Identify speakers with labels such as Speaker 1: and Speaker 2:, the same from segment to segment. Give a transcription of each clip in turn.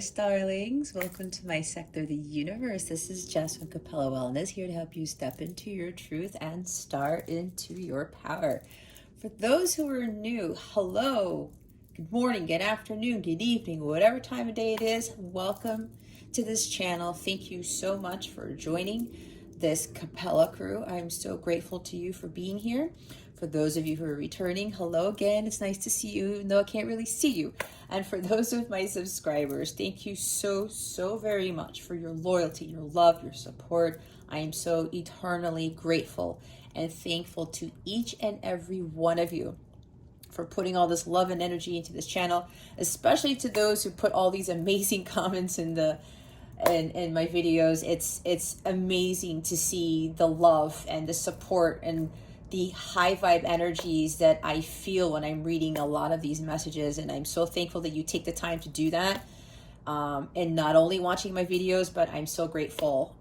Speaker 1: Taurus darlings, welcome to my sector, the universe. This is Jess from Capella Wellness, here to help you step into your truth and start into your power. For those who are new, hello, good morning, good afternoon, good evening, whatever time of day it is, welcome to this channel. Thank you so much for joining this Capella crew. I'm so grateful to you for being here. For those of you who are returning, hello again. It's nice to see you, even though I can't really see you. And for those of my subscribers, thank you so very much for your loyalty, your love, your support. I am so eternally grateful and thankful to each and every one of you for putting all this love and energy into this channel, especially to those who put all these amazing comments in my videos. It's amazing to see the love and the support and the high vibe energies that I feel when I'm reading a lot of these messages. And I'm so thankful that you take the time to do that. And not only watching my videos, but I'm so grateful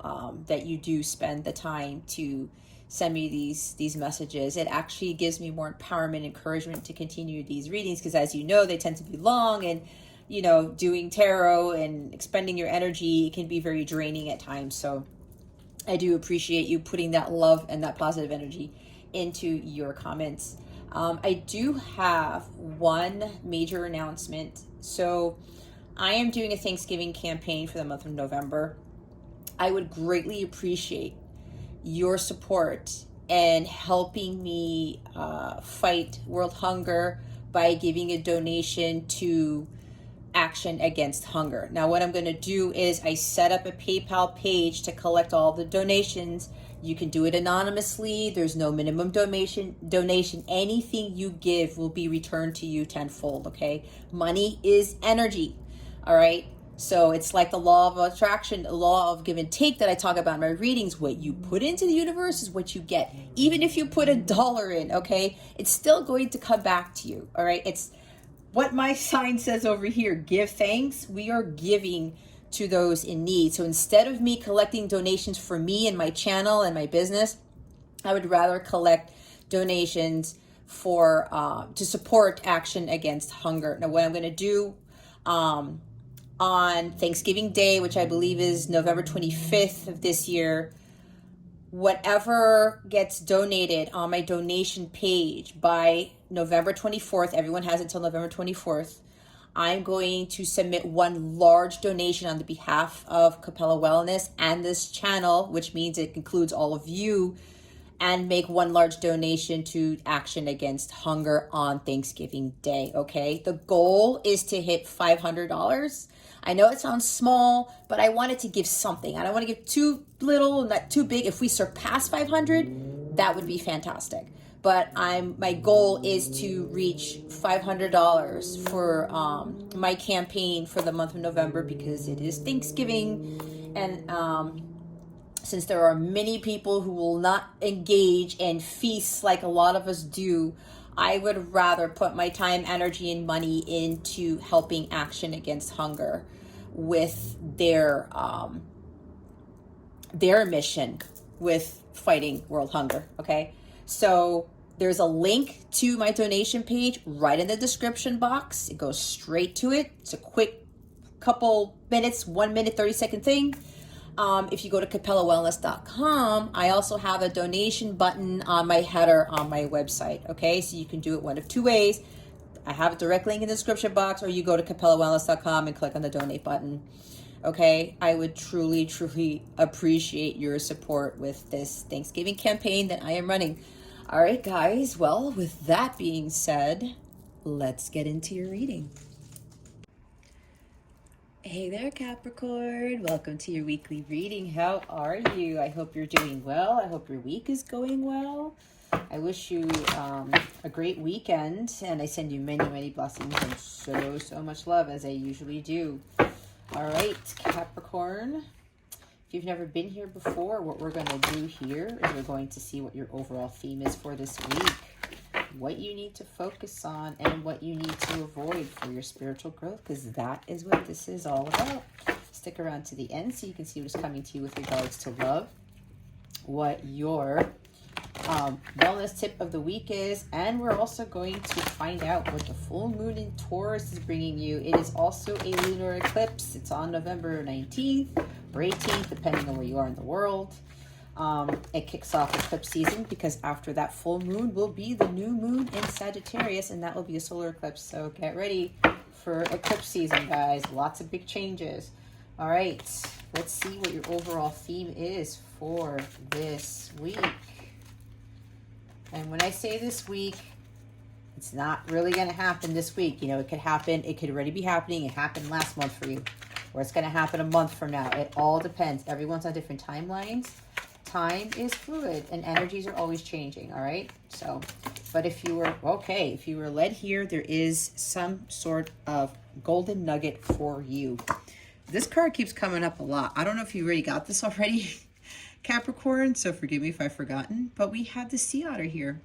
Speaker 1: that you do spend the time to send me these messages. It actually gives me more empowerment, encouragement to continue these readings, because as you know, they tend to be long, and you know, doing tarot and expending your energy can be very draining at times. So I do appreciate you putting that love and that positive energy into your comments. I do have one major announcement. So I am doing a Thanksgiving campaign for the month of November. I would greatly appreciate your support and helping me fight world hunger by giving a donation to Action Against Hunger. Now, what I'm going to do is I set up a PayPal page to collect all the donations. You can do it anonymously. There's no minimum donation. Anything you give will be returned to you tenfold, okay? Money is energy, all right? So it's like the law of attraction, the law of give and take that I talk about in my readings. What you put into the universe is what you get. Even if you put $1 in, okay? It's still going to come back to you, all right? It's what my sign says over here, give thanks. We are giving to those in need. So instead of me collecting donations for me and my channel and my business, I would rather collect donations for to support Action Against Hunger. Now, what I'm going to do on Thanksgiving Day, which I believe is November 25th of this year, whatever gets donated on my donation page by November 24th, everyone has until November 24th, I'm going to submit one large donation on the behalf of Capella Wellness and this channel, which means it includes all of you, and make one large donation to Action Against Hunger on Thanksgiving Day, okay? The goal is to hit $500. I know it sounds small, but I wanted to give something. I don't want to give too little, not too big. If we surpass 500, that would be fantastic. But my goal is to reach $500 for my campaign for the month of November, because it is Thanksgiving, and since there are many people who will not engage in feasts like a lot of us do, I would rather put my time, energy, and money into helping Action Against Hunger with their mission with fighting world hunger, okay? So there's a link to my donation page right in the description box. It goes straight to it. It's a quick couple minutes, 1 minute, 30-second thing. If you go to capellawellness.com, I also have a donation button on my header on my website, okay? So you can do it one of two ways. I have a direct link in the description box, or you go to capellawellness.com and click on the donate button, okay? I would truly appreciate your support with this Thanksgiving campaign that I am running. All right, guys. Well, with that being said, let's get into your reading. Hey there, Capricorn. Welcome to your weekly reading. How are you? I hope you're doing well. I hope your week is going well. I wish you a great weekend, and I send you many blessings and so much love, as I usually do. All right, Capricorn. If you've never been here before, what we're going to do here is we're going to see what your overall theme is for this week, what you need to focus on, and what you need to avoid for your spiritual growth, because that is what this is all about. Stick around to the end so you can see what's coming to you with regards to love, what your wellness tip of the week is, and we're also going to find out what the full moon in Taurus is bringing you. It is also a lunar eclipse. It's on November 19th or 18th, depending on where you are in the world. It kicks off eclipse season because after that full moon will be the new moon in Sagittarius, and that will be a solar eclipse. So get ready for eclipse season, guys. Lots of big changes. All right, let's see what your overall theme is for this week. And when I say this week, it's not really going to happen this week. You know, it could happen. It could already be happening. It happened last month for you, or it's going to happen a month from now. It all depends. Everyone's on different timelines. Time is fluid and energies are always changing. All right. So, but if you were led here, there is some sort of golden nugget for you. This card keeps coming up a lot. I don't know if you already got this already, Capricorn, so forgive me if I've forgotten, but we have the sea otter here.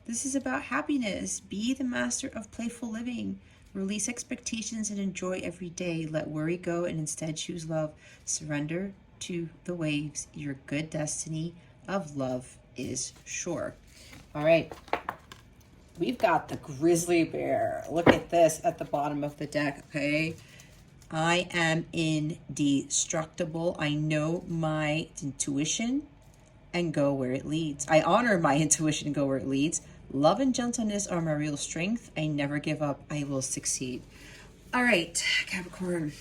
Speaker 1: This is about happiness. Be the master of playful living. Release expectations and enjoy every day. Let worry go and instead choose love. Surrender to the waves. Your good destiny of love is sure. All right. We've got the grizzly bear. Look at this at the bottom of the deck, okay? I am indestructible. I know my intuition and go where it leads. I honor my intuition and go where it leads. Love and gentleness are my real strength. I never give up. I will succeed. All right, Capricorn.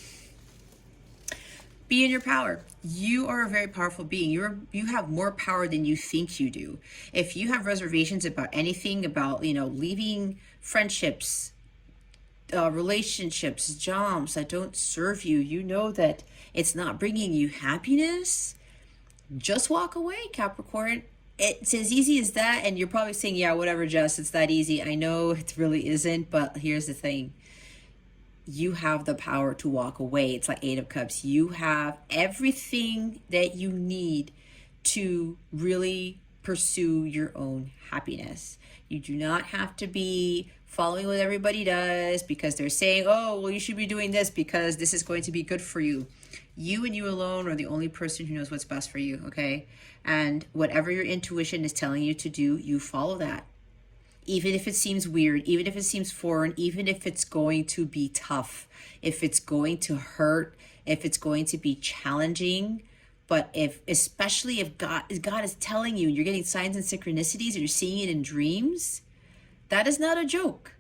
Speaker 1: Be in your power. You are a very powerful being. You have more power than you think you do. If you have reservations about anything, about, leaving friendships, relationships, jobs that don't serve you, you know that it's not bringing you happiness, just walk away, Capricorn. It's as easy as that. And you're probably saying, yeah, whatever, Jess, it's that easy. I know it really isn't, but here's the thing. You have the power to walk away. It's like Eight of Cups. You have everything that you need to really pursue your own happiness. You do not have to be following what everybody does because they're saying, oh, well, you should be doing this because this is going to be good for you. You and you alone are the only person who knows what's best for you, okay? And whatever your intuition is telling you to do, you follow that. Even if it seems weird, even if it seems foreign, even if it's going to be tough, if it's going to hurt, if it's going to be challenging, but especially if God is telling you, you're getting signs and synchronicities, and you're seeing it in dreams, that is not a joke,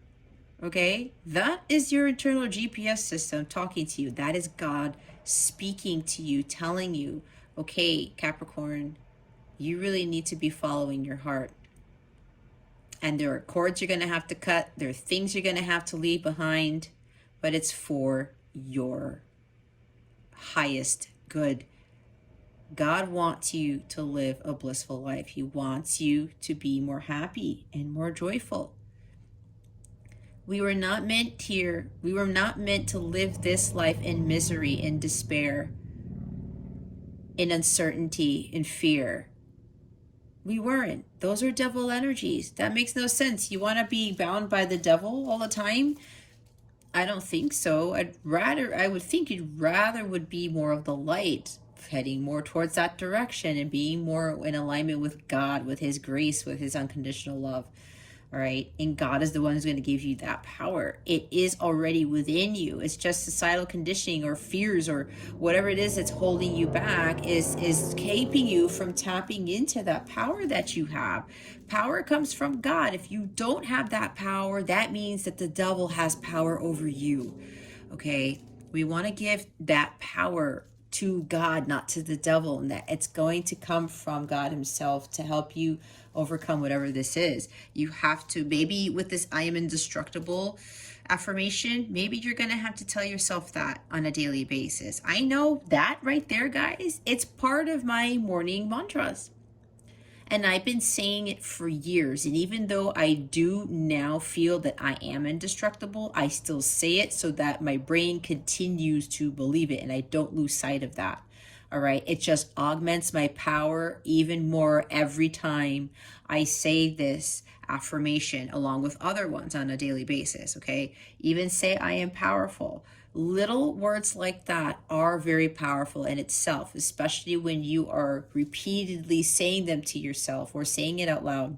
Speaker 1: okay? That is your internal GPS system talking to you. That is God speaking to you, telling you, okay, Capricorn, you really need to be following your heart. And there are cords you're going to have to cut. There are things you're going to have to leave behind, but it's for your highest good. God wants you to live a blissful life. He wants you to be more happy and more joyful. We were not meant to live this life in misery, in despair, in uncertainty, in fear. We weren't. Those are devil energies. That makes no sense. You want to be bound by the devil all the time? I don't think so. I would think you'd rather would be more of the light, heading more towards that direction and being more in alignment with God, with his grace, with his unconditional love. All right. And God is the one who's going to give you that power. It is already within you. It's just societal conditioning or fears or whatever it is that's holding you back is keeping you from tapping into that power that you have. Power comes from God. If you don't have that power, that means that the devil has power over you. Okay. We want to give that power to God, not to the devil, and that it's going to come from God himself to help you overcome whatever this is. You have to, maybe with this I am indestructible affirmation, maybe you're going to have to tell yourself that on a daily basis. I know that right there, guys, it's part of my morning mantras. And I've been saying it for years. And even though I do now feel that I am indestructible, I still say it so that my brain continues to believe it and I don't lose sight of that. All right. It just augments my power even more every time I say this affirmation along with other ones on a daily basis. Okay. Even say I am powerful. Little words like that are very powerful in itself, especially when you are repeatedly saying them to yourself or saying it out loud.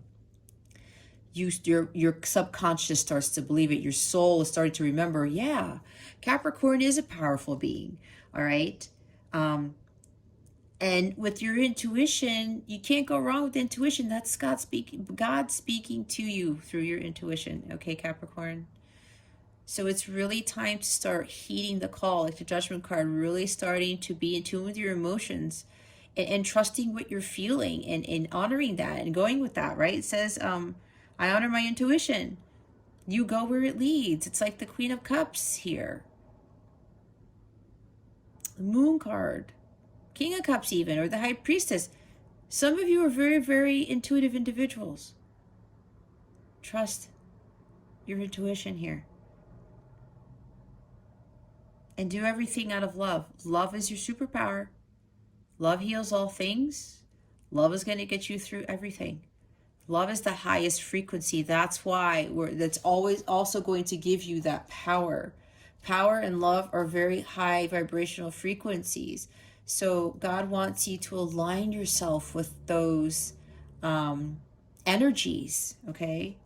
Speaker 1: Your subconscious starts to believe it. Your soul is starting to remember, yeah, Capricorn is a powerful being. All right. And with your intuition, you can't go wrong with intuition. That's God speaking to you through your intuition. Okay, Capricorn. So it's really time to start heeding the call, like the Judgment card, really starting to be in tune with your emotions and trusting what you're feeling and honoring that and going with that, right? It says, I honor my intuition. You go where it leads. It's like the Queen of Cups here. The Moon card. King of Cups even, or the High Priestess. Some of you are very, very intuitive individuals. Trust your intuition here. And do everything out of love. Love is your superpower. Love heals all things. Love is going to get you through everything. Love is the highest frequency. That's why that's always also going to give you that power. Power and love are very high vibrational frequencies. So God wants you to align yourself with those energies, okay?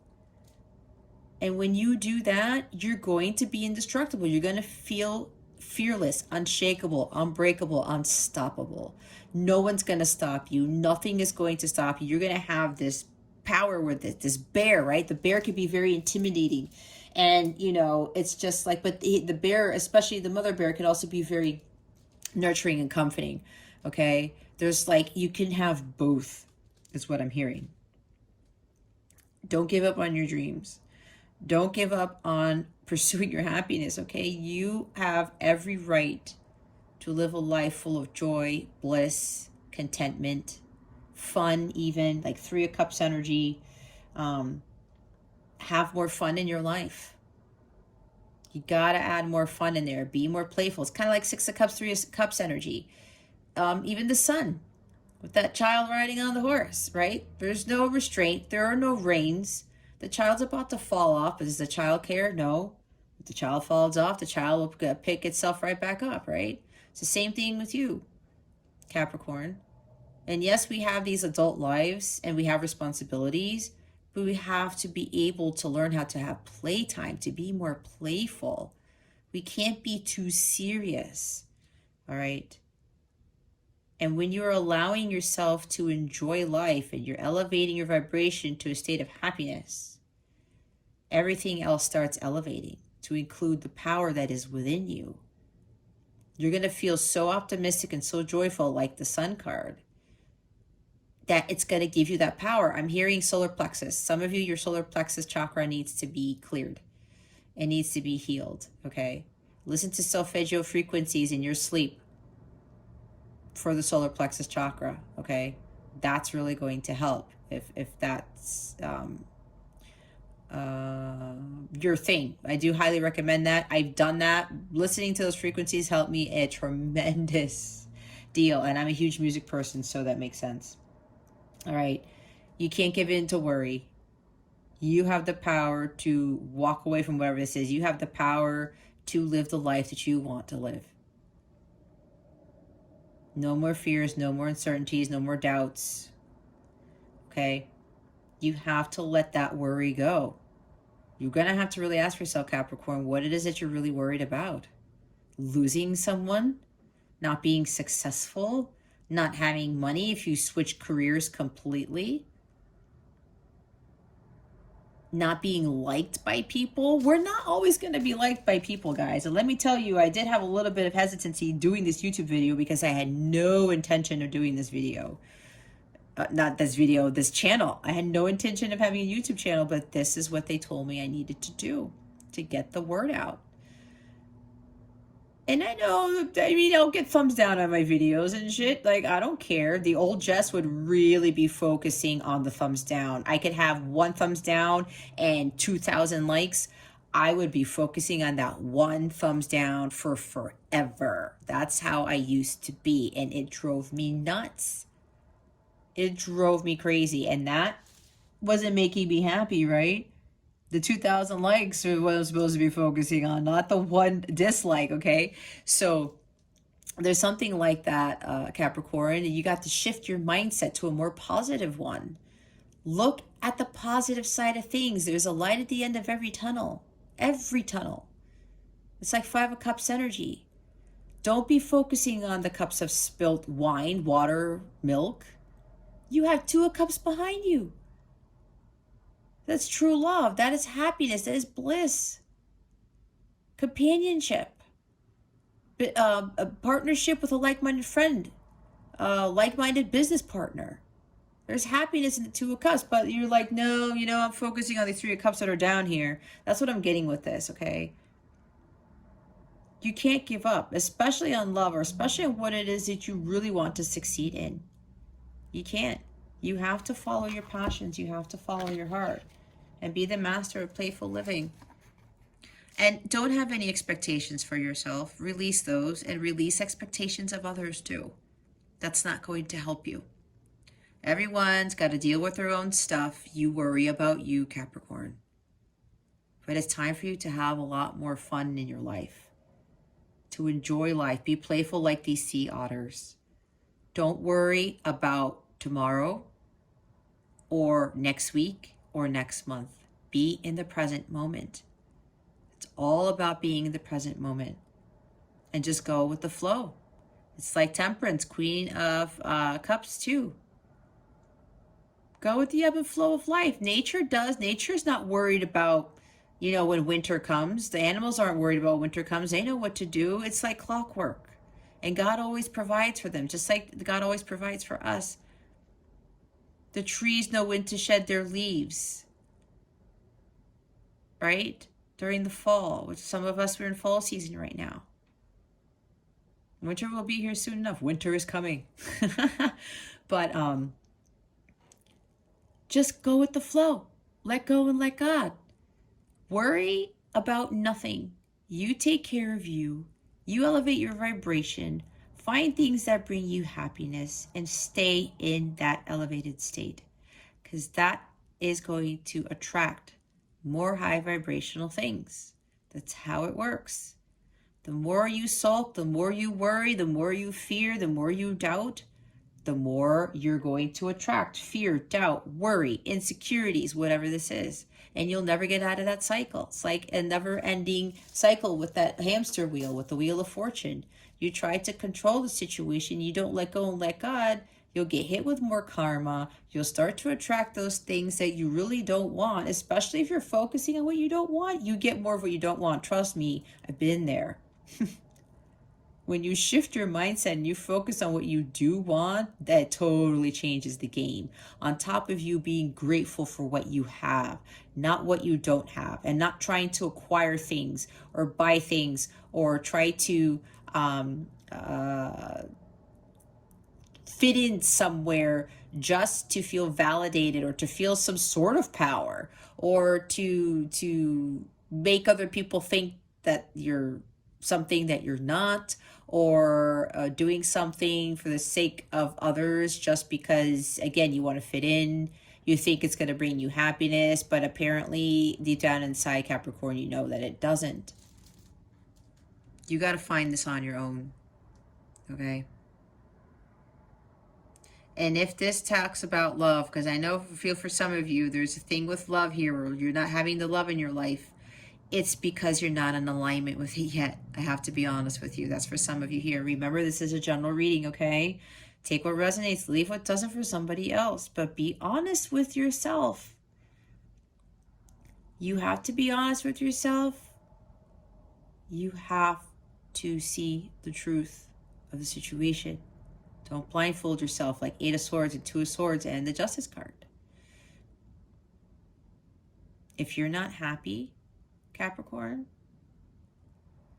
Speaker 1: And when you do that, you're going to be indestructible. You're going to feel fearless, unshakable, unbreakable, unstoppable. No one's going to stop you. Nothing is going to stop you. You're going to have this power with it, this bear, right? The bear can be very intimidating. And, you know, it's just like, but the bear, especially the mother bear, can also be very nurturing and comforting, okay? There's like, you can have both, is what I'm hearing. Don't give up on your dreams. Don't give up on pursuing your happiness, okay? You have every right to live a life full of joy, bliss, contentment, fun even, like Three of Cups energy. Have more fun in your life. You gotta add more fun in there. Be more playful. It's kind of like Six of Cups, Three of Cups energy. Even the sun with that child riding on the horse, right? There's no restraint. There are no reins. The child's about to fall off. Does the child care? No. If the child falls off, the child will pick itself right back up, right? It's the same thing with you, Capricorn. And yes, we have these adult lives and we have responsibilities, but we have to be able to learn how to have playtime, to be more playful. We can't be too serious, all right? And when you're allowing yourself to enjoy life and you're elevating your vibration to a state of happiness, everything else starts elevating to include the power that is within you. You're going to feel so optimistic and so joyful, like the Sun card, that it's going to give you that power. I'm hearing solar plexus. Some of you, your solar plexus chakra needs to be cleared. It needs to be healed, okay? Listen to solfeggio frequencies in your sleep for the solar plexus chakra, okay? That's really going to help if that's your thing. I do highly recommend that. I've done that. Listening to those frequencies helped me a tremendous deal. And I'm a huge music person, so that makes sense. All right. You can't give in to worry. You have the power to walk away from whatever this is. You have the power to live the life that you want to live. No more fears, no more uncertainties, no more doubts. Okay? You have to let that worry go. You're going to have to really ask yourself, Capricorn, what it is that you're really worried about. Losing someone? Not being successful? Not having money if you switch careers completely? Not being liked by people? We're not always going to be liked by people, guys. And let me tell you, I did have a little bit of hesitancy doing this YouTube video because I had no intention of doing this video. Not this video, this channel. I had no intention of having a YouTube channel, but this is what they told me I needed to do to get the word out. And I know, I mean, I'll get thumbs down on my videos and shit. Like, I don't care. The old Jess would really be focusing on the thumbs down. I could have 1 thumbs down and 2,000 likes. I would be focusing on that one thumbs down for forever. That's how I used to be. And it drove me nuts. It drove me crazy. And that wasn't making me happy, right? The 2,000 likes are what I'm supposed to be focusing on, not the one dislike, okay? So there's something like that, Capricorn, and you got to shift your mindset to a more positive one. Look at the positive side of things. There's a light at the end of every tunnel. Every tunnel. It's like 5 of Cups energy. Don't be focusing on the cups of spilt wine, water, milk. You have 2 of Cups behind you. That's true love. That is happiness. That is bliss. Companionship. A partnership with a like-minded friend. A like-minded business partner. There's happiness in the 2 of Cups, but you're like, no, I'm focusing on the 3 of Cups that are down here. That's what I'm getting with this, okay? You can't give up, especially on love, or especially on what it is that you really want to succeed in. You can't. You have to follow your passions. You have to follow your heart and be the master of playful living. And don't have any expectations for yourself. Release those and release expectations of others too. That's not going to help you. Everyone's got to deal with their own stuff. You worry about you, Capricorn. But it's time for you to have a lot more fun in your life. To enjoy life. Be playful like these sea otters. Don't worry about tomorrow or next week or next month. Be in the present moment. It's all about being in the present moment. And just go with the flow. It's like Temperance, Queen of Cups too. Go with the ebb and flow of life. Nature's not worried about, when winter comes. The animals aren't worried about when winter comes. They know what to do. It's like clockwork. And God always provides for them, just like God always provides for us. The trees know when to shed their leaves, right? During the fall, which some of us are in fall season right now. Winter will be here soon enough. Winter is coming. But just go with the flow. Let go and let God. Worry about nothing. You take care of you. You elevate your vibration. Find things that bring you happiness and stay in that elevated state. Because that is going to attract more high vibrational things. That's how it works. The more you sulk, the more you worry, the more you fear, the more you doubt, the more you're going to attract fear, doubt, worry, insecurities, whatever this is. And you'll never get out of that cycle. It's like a never-ending cycle with that hamster wheel, with the wheel of fortune. You try to control the situation, you don't let go and let God, you'll get hit with more karma. You'll start to attract those things that you really don't want, especially if you're focusing on what you don't want. You get more of what you don't want. Trust me, I've been there. When you shift your mindset and you focus on what you do want, that totally changes the game. On top of you being grateful for what you have, not what you don't have, and not trying to acquire things or buy things or try to fit in somewhere just to feel validated or to feel some sort of power or to make other people think that you're something that you're not, or doing something for the sake of others just because, again, you want to fit in. You think it's going to bring you happiness, but apparently deep down inside, Capricorn, you know that it doesn't. You got to find this on your own, okay? And if this talks about love, because I feel for some of you, there's a thing with love here where you're not having the love in your life. It's because you're not in alignment with it yet. I have to be honest with you. That's for some of you here. Remember, this is a general reading, okay? Take what resonates, leave what doesn't for somebody else. But be honest with yourself. You have to be honest with yourself. You have to see the truth of the situation. Don't blindfold yourself like 8 of Swords and 2 of Swords and the Justice card. If you're not happy, Capricorn,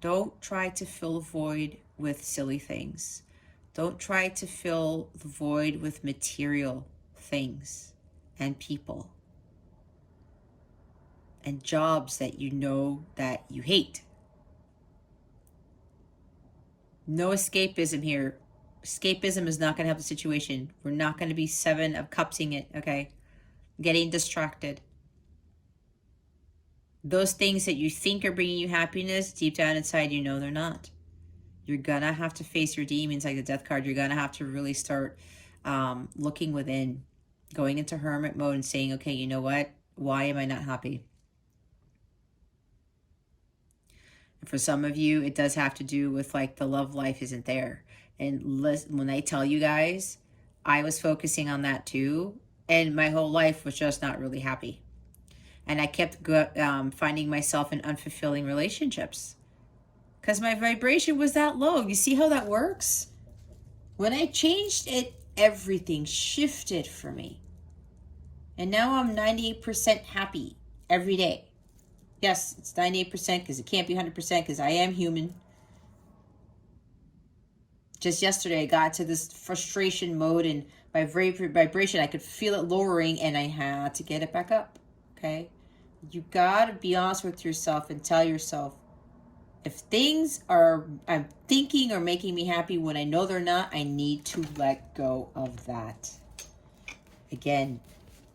Speaker 1: don't try to fill the void with silly things. Don't try to fill the void with material things and people. and jobs that you know that you hate. No escapism here. Escapism is not going to help the situation. We're not going to be 7 of cupsing it, okay? Getting distracted. Those things that you think are bringing you happiness, deep down inside, you know they're not. You're going to have to face your demons like the death card. You're going to have to really start looking within, going into hermit mode and saying, okay, you know what? Why am I not happy? For some of you, it does have to do with like the love life isn't there. And when I tell you guys, I was focusing on that too. And my whole life was just not really happy. And I kept finding myself in unfulfilling relationships because my vibration was that low. You see how that works? When I changed it, everything shifted for me. And now I'm 98% happy every day. Yes, it's 98% because it can't be 100% because I am human. Just yesterday, I got to this frustration mode, and my vibration, I could feel it lowering, and I had to get it back up, okay? You got to be honest with yourself and tell yourself, if things I'm thinking are making me happy when I know they're not, I need to let go of that. Again,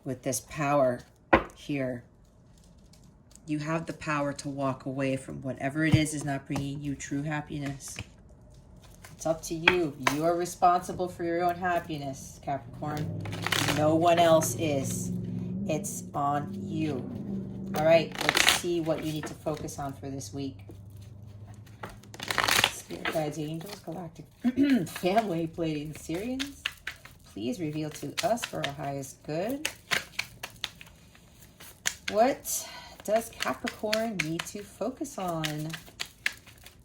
Speaker 1: with this power here, you have the power to walk away from whatever it is not bringing you true happiness. It's up to you. You are responsible for your own happiness, Capricorn. No one else is. It's on you. All right, let's see what you need to focus on for this week. Spirit guides, angels, galactic family, Pleiadians, Sirians, please reveal to us for our highest good. What does Capricorn need to focus on?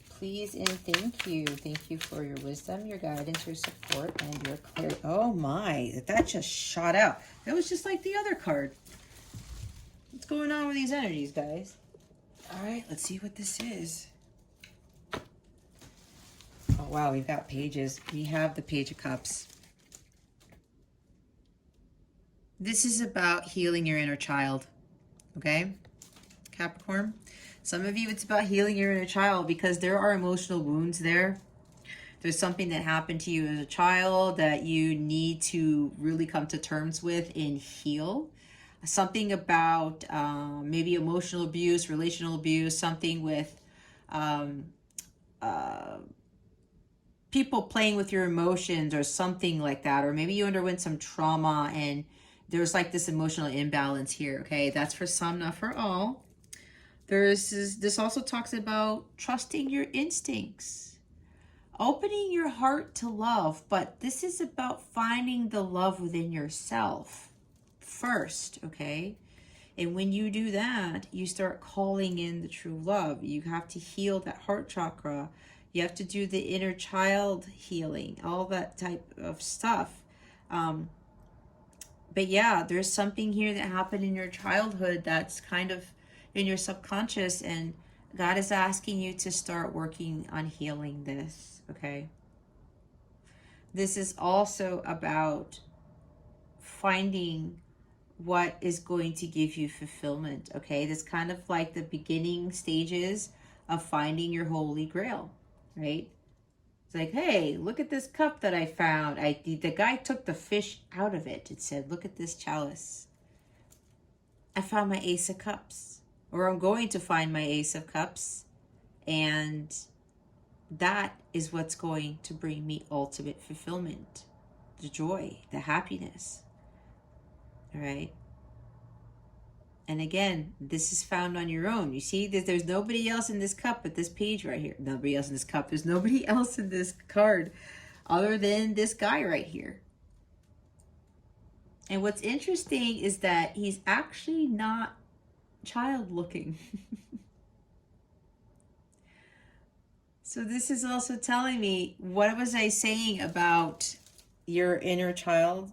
Speaker 1: Please and thank you. Thank you for your wisdom, your guidance, your support, and your clarity. Oh my, that just shot out. That was just like the other card. What's going on with these energies, guys? All right, let's see what this is. Oh wow, we've got pages. We have the Page of Cups. This is about healing your inner child, okay, Capricorn? Some of you, it's about healing your inner child because there are emotional wounds there. There's something that happened to you as a child that you need to really come to terms with and heal. Something about maybe emotional abuse, relational abuse, something with people playing with your emotions or something like that. Or maybe you underwent some trauma and there's like this emotional imbalance here, okay? That's for some, not for all. This also talks about trusting your instincts, opening your heart to love, but this is about finding the love within yourself first, okay? And when you do that, you start calling in the true love. You have to heal that heart chakra. You have to do the inner child healing, all that type of stuff. But yeah, there's something here that happened in your childhood that's kind of in your subconscious, and God is asking you to start working on healing this, okay? This is also about finding what is going to give you fulfillment, okay? This kind of like the beginning stages of finding your holy grail, right? It's like, hey, look at this cup that I found. The guy took the fish out of it. It said, look at this chalice. I found my Ace of Cups. Or I'm going to find my Ace of Cups. And that is what's going to bring me ultimate fulfillment. The joy, the happiness. All right? And again, this is found on your own. You see, there's nobody else in this cup but this page right here. Nobody else in this cup. There's nobody else in this card other than this guy right here. And what's interesting is that he's actually not child looking. So this is also telling me, what was I saying about your inner child?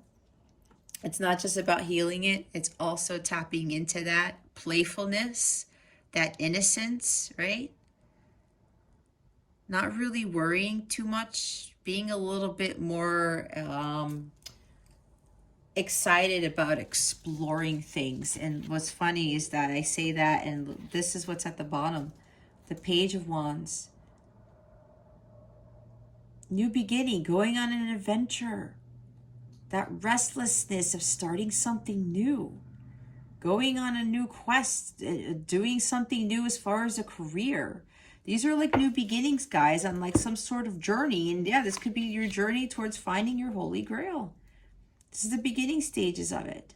Speaker 1: It's not just about healing it. It's also tapping into that playfulness, that innocence, right? Not really worrying too much, being a little bit more excited about exploring things. And what's funny is that I say that, and this is what's at the bottom, the Page of Wands. New beginning, going on an adventure. That restlessness of starting something new. Going on a new quest, doing something new as far as a career. These are like new beginnings, guys, on like some sort of journey. And yeah, this could be your journey towards finding your holy grail. This is the beginning stages of it.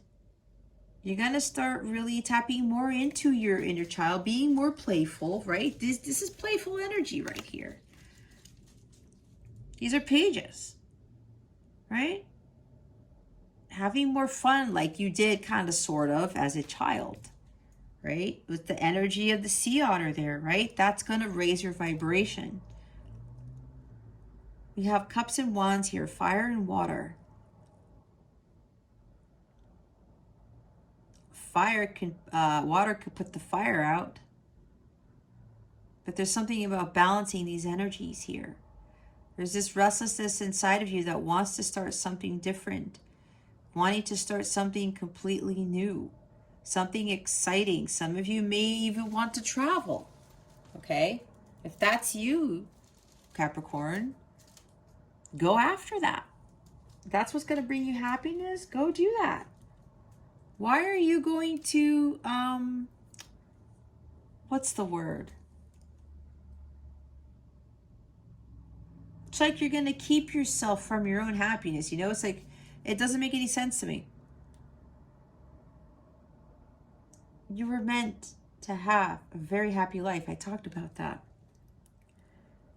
Speaker 1: You're going to start really tapping more into your inner child, being more playful, right? This is playful energy right here. These are pages, right? Having more fun like you did kind of sort of as a child, right? With the energy of the sea otter there, right? That's going to raise your vibration. We have cups and wands here, fire and water. Water could put the fire out. But there's something about balancing these energies here. There's this restlessness inside of you that wants to start something different. Wanting to start something completely new. Something exciting. Some of you may even want to travel. Okay? If that's you, Capricorn, go after that. If that's what's going to bring you happiness, go do that. Why are you going to, what's the word? It's like you're going to keep yourself from your own happiness. You know, it's like, it doesn't make any sense to me. You were meant to have a very happy life. I talked about that.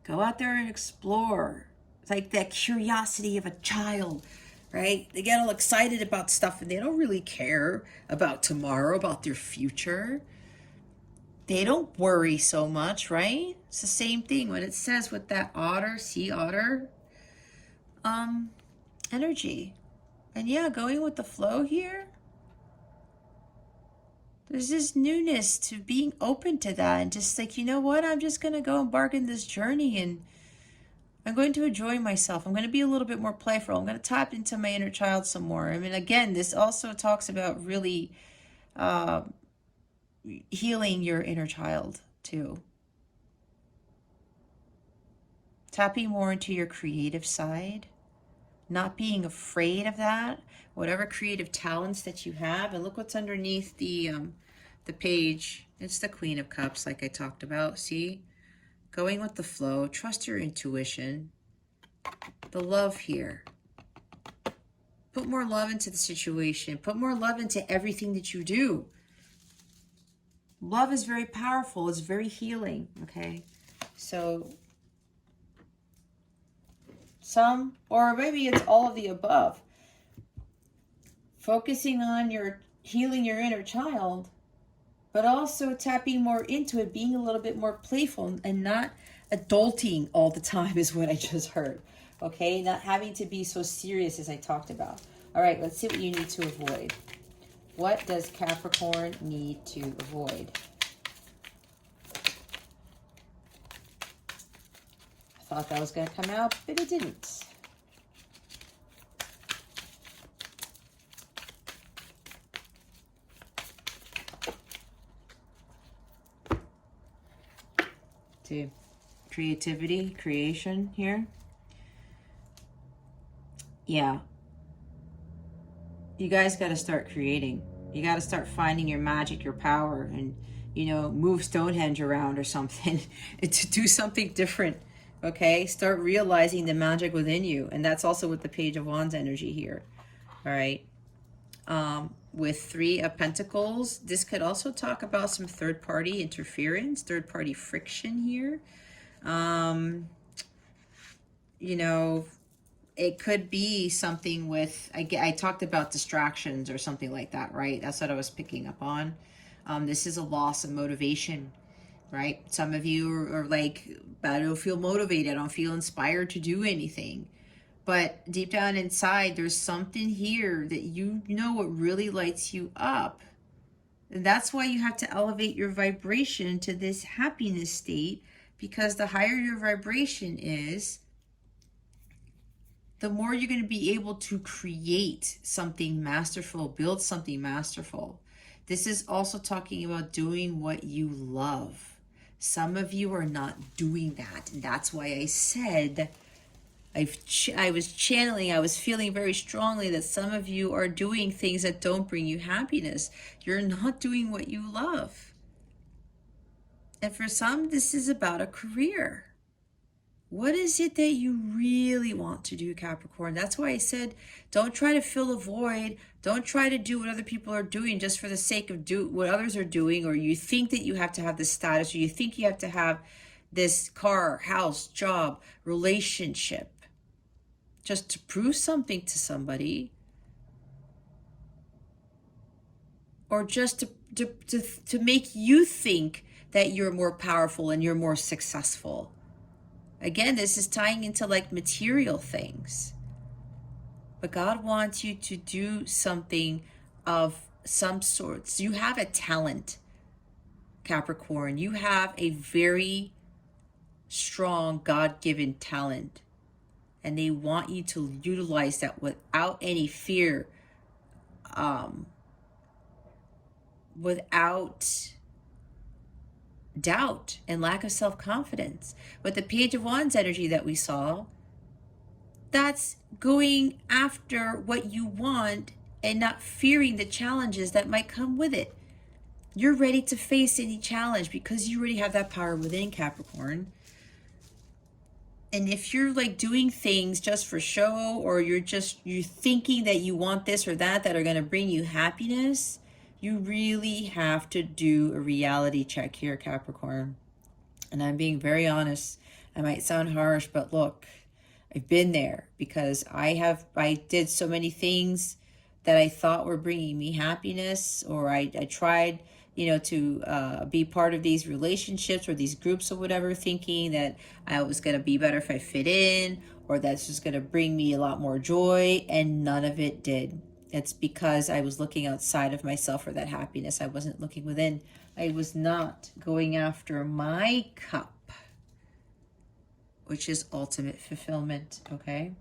Speaker 1: Go out there and explore. It's like that curiosity of a child, right? They get all excited about stuff and they don't really care about tomorrow, about their future. They don't worry so much, right? It's the same thing when it says with that otter, sea otter, energy. And yeah, going with the flow here, there's this newness to being open to that and just like, you know what, I'm just going to go embark in this journey and I'm going to enjoy myself. I'm going to be a little bit more playful. I'm going to tap into my inner child some more. I mean, again, this also talks about really healing your inner child too. Tapping more into your creative side. Not being afraid of that. Whatever creative talents that you have. And look what's underneath the page. It's the Queen of Cups like I talked about. See? Going with the flow. Trust your intuition. The love here. Put more love into the situation. Put more love into everything that you do. Love is very powerful. It's very healing. Okay? So some, or maybe it's all of the above. Focusing on your healing your inner child, but also tapping more into it, being a little bit more playful and not adulting all the time is what I just heard. Okay, not having to be so serious as I talked about. All right, let's see what you need to avoid. What does Capricorn need to avoid? I thought that was going to come out, but it didn't. To creativity, creation here. Yeah. You guys got to start creating. You got to start finding your magic, your power, and, you know, move Stonehenge around or something to do something different. Okay? Start realizing the magic within you. And that's also with the Page of Wands energy here. All right? With Three of Pentacles, this could also talk about some third-party interference, third-party friction here. You know, it could be something with, I talked about distractions or something like that, right? That's what I was picking up on. This is a loss of motivation, right? Some of you are like, I don't feel motivated. I don't feel inspired to do anything. But deep down inside, there's something here that you know what really lights you up. And that's why you have to elevate your vibration to this happiness state, because the higher your vibration is, the more you're going to be able to create something masterful, build something masterful. This is also talking about doing what you love. Some of you are not doing that. And that's why I said, I was feeling very strongly that some of you are doing things that don't bring you happiness. You're not doing what you love. And for some, this is about a career. What is it that you really want to do, Capricorn? That's why I said, don't try to fill a void. Don't try to do what other people are doing just for the sake of do what others are doing, or you think that you have to have this status, or you think you have to have this car, house, job, relationship, just to prove something to somebody, or just to make you think that you're more powerful and you're more successful. Again, this is tying into like material things. But God wants you to do something of some sorts. You have a talent, Capricorn. You have a very strong God-given talent. And they want you to utilize that without any fear, without doubt and lack of self-confidence. With the Page of Wands energy that we saw, that's going after what you want and not fearing the challenges that might come with it. You're ready to face any challenge because you already have that power within, Capricorn. And if you're like doing things just for show, or you're thinking that you want this or that are going to bring you happiness, you really have to do a reality check here, Capricorn. And I'm being very honest. I might sound harsh, but look, I've been there because I did so many things that I thought were bringing me happiness, or I tried, to be part of these relationships or these groups or whatever, thinking that I was going to be better if I fit in, or that's just going to bring me a lot more joy, and none of it did. It's because I was looking outside of myself for that happiness. I wasn't looking within. I was not going after my cup, which is ultimate fulfillment, okay?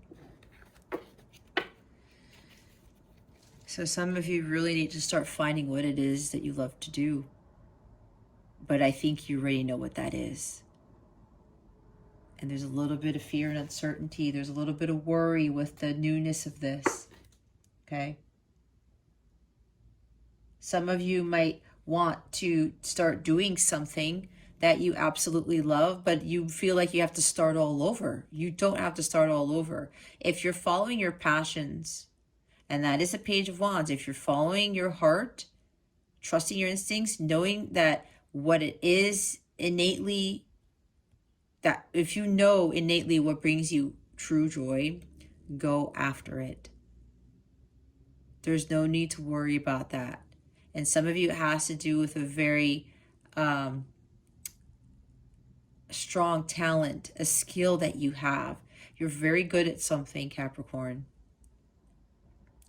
Speaker 1: So some of you really need to start finding what it is that you love to do. But I think you already know what that is. And there's a little bit of fear and uncertainty. There's a little bit of worry with the newness of this, okay? Some of you might want to start doing something that you absolutely love, but you feel like you have to start all over. You don't have to start all over. If you're following your passions, and that is a Page of Wands, if you're following your heart, trusting your instincts, knowing that what it is innately, that if you know innately what brings you true joy, go after it. There's no need to worry about that. And some of you, it has to do with a very strong talent, a skill that you have. You're very good at something, Capricorn.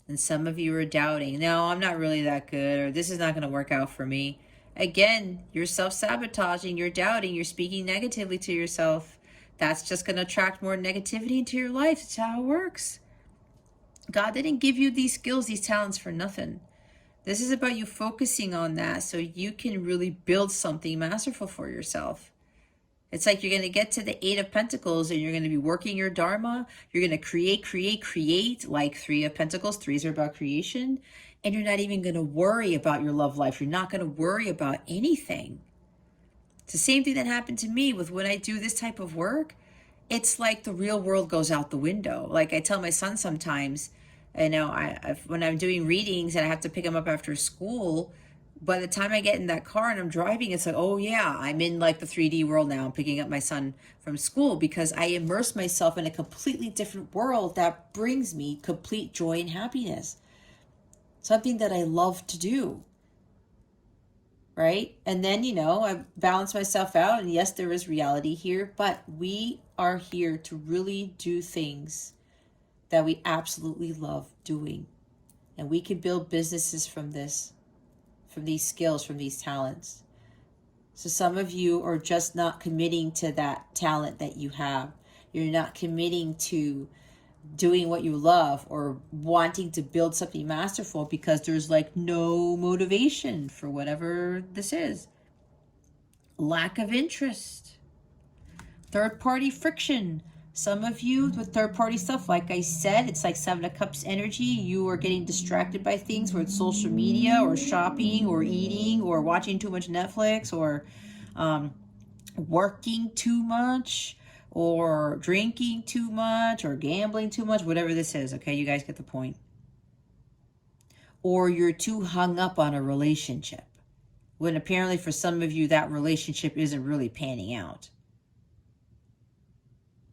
Speaker 1: And some of you are doubting, no, I'm not really that good, or this is not going to work out for me. Again, you're self-sabotaging, you're doubting, you're speaking negatively to yourself. That's just going to attract more negativity into your life. It's how it works. God didn't give you these skills, these talents for nothing. This is about you focusing on that so you can really build something masterful for yourself. It's like you're going to get to the 8 of Pentacles and you're going to be working your Dharma. You're going to create, like 3 of Pentacles. 3s are about creation. And you're not even going to worry about your love life. You're not going to worry about anything. It's the same thing that happened to me with when I do this type of work. It's like the real world goes out the window. Like I tell my son sometimes, when I'm doing readings and I have to pick him up after school, by the time I get in that car and I'm driving, it's like, oh yeah, I'm in like the 3D world now. I'm picking up my son from school because I immerse myself in a completely different world that brings me complete joy and happiness. Something that I love to do. Right? And then, I balance myself out. And yes, there is reality here, but we are here to really do things that we absolutely love doing. And we can build businesses from this, from these skills, from these talents. So some of you are just not committing to that talent that you have. You're not committing to doing what you love or wanting to build something masterful because there's like no motivation for whatever this is. Lack of interest. Third-party friction. Some of you with third-party stuff, like I said, it's like Seven of Cups energy. You are getting distracted by things, whether it's social media or shopping or eating or watching too much Netflix or working too much or drinking too much or gambling too much, whatever this is. Okay, you guys get the point. Or you're too hung up on a relationship, when apparently for some of you that relationship isn't really panning out.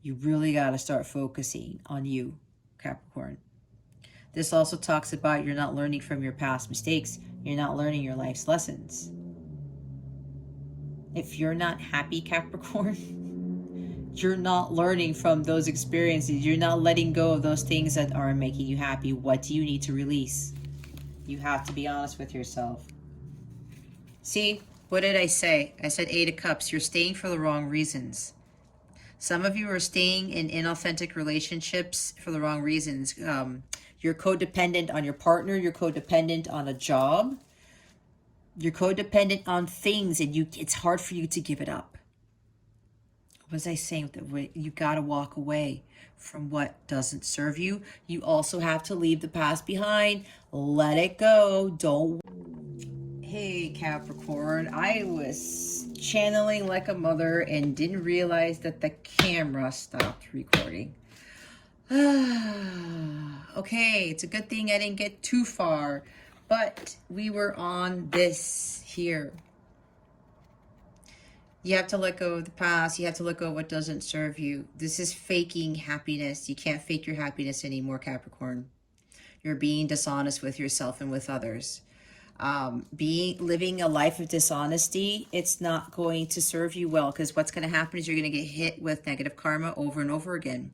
Speaker 1: You really got to start focusing on you, Capricorn. This also talks about you're not learning from your past mistakes. You're not learning your life's lessons. If you're not happy, Capricorn, you're not learning from those experiences. You're not letting go of those things that aren't making you happy. What do you need to release? You have to be honest with yourself. See, what did I say? I said 8 of Cups. You're staying for the wrong reasons. Some of you are staying in inauthentic relationships for the wrong reasons. You're codependent on your partner. You're codependent on a job. You're codependent on things, and it's hard for you to give it up. What was I saying? You got to walk away from what doesn't serve you. You also have to leave the past behind. Let it go. Don't. Hey, Capricorn, I was channeling like a mother and didn't realize that the camera stopped recording. Okay, it's a good thing I didn't get too far, but we were on this here. You have to let go of the past. You have to let go of what doesn't serve you. This is faking happiness. You can't fake your happiness anymore, Capricorn. You're being dishonest with yourself and with others. Living a life of dishonesty, it's not going to serve you well, because what's going to happen is you're going to get hit with negative karma over and over again.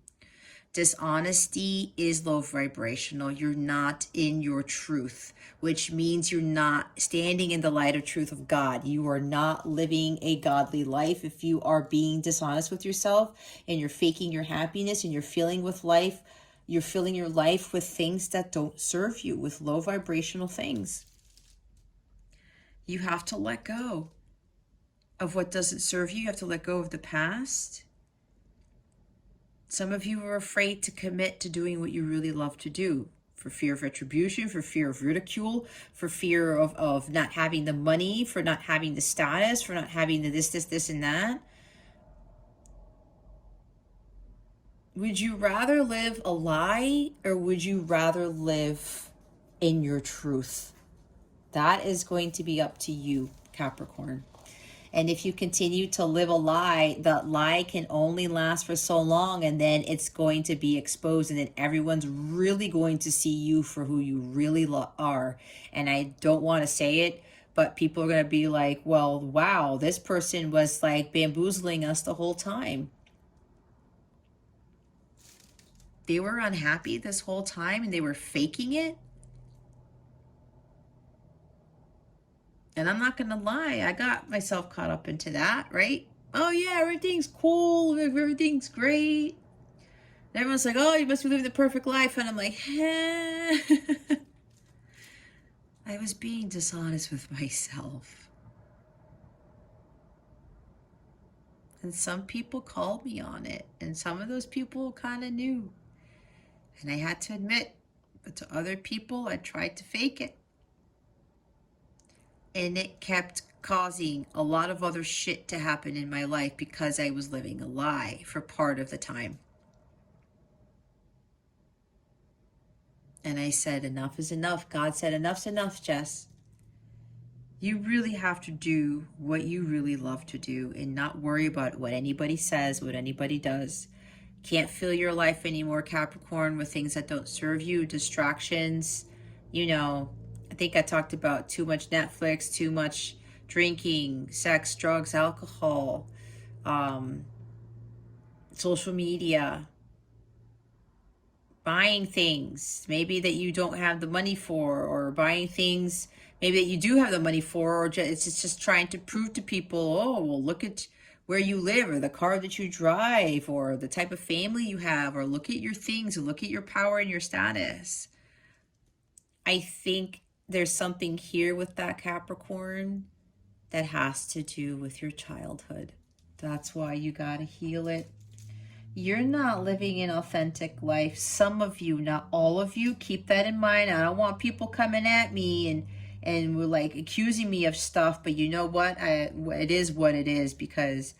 Speaker 1: Dishonesty is low vibrational. You're not in your truth, which means you're not standing in the light of truth of God. You are not living a godly life if you are being dishonest with yourself and you're faking your happiness and you're filling with life. You're filling your life with things that don't serve you, with low vibrational things. You have to let go of what doesn't serve you. You have to let go of the past. Some of you are afraid to commit to doing what you really love to do, for fear of retribution, for fear of ridicule, for fear of not having the money, for not having the status, for not having the this, and that. Would you rather live a lie, or would you rather live in your truth? That is going to be up to you, Capricorn. And if you continue to live a lie, that lie can only last for so long, and then it's going to be exposed, and then everyone's really going to see you for who you really are. And I don't want to say it, but people are going to be like, well, wow, this person was like bamboozling us the whole time. They were unhappy this whole time and they were faking it. And I'm not going to lie, I got myself caught up into that, right? Oh yeah, everything's cool, everything's great. And everyone's like, oh, you must be living the perfect life. And I'm like, I was being dishonest with myself. And some people called me on it. And some of those people kind of knew. And I had to admit, but to other people, I tried to fake it. And it kept causing a lot of other shit to happen in my life because I was living a lie for part of the time. And I said, enough is enough. God said, enough's enough, Jess. You really have to do what you really love to do and not worry about what anybody says, what anybody does. Can't fill your life anymore, Capricorn, with things that don't serve you, distractions. You know, I think I talked about too much Netflix, too much drinking, sex, drugs, alcohol, social media, buying things maybe that you don't have the money for, or buying things maybe that you do have the money for, or it's just trying to prove to people, oh, well, look at where you live or the car that you drive or the type of family you have, or look at your things or look at your power and your status. I think there's something here with that Capricorn that has to do with your childhood. That's why you got to heal it. You're not living an authentic life. Some of you, not all of you, keep that in mind. I don't want people coming at me and were like accusing me of stuff, but you know what? It is what it is, because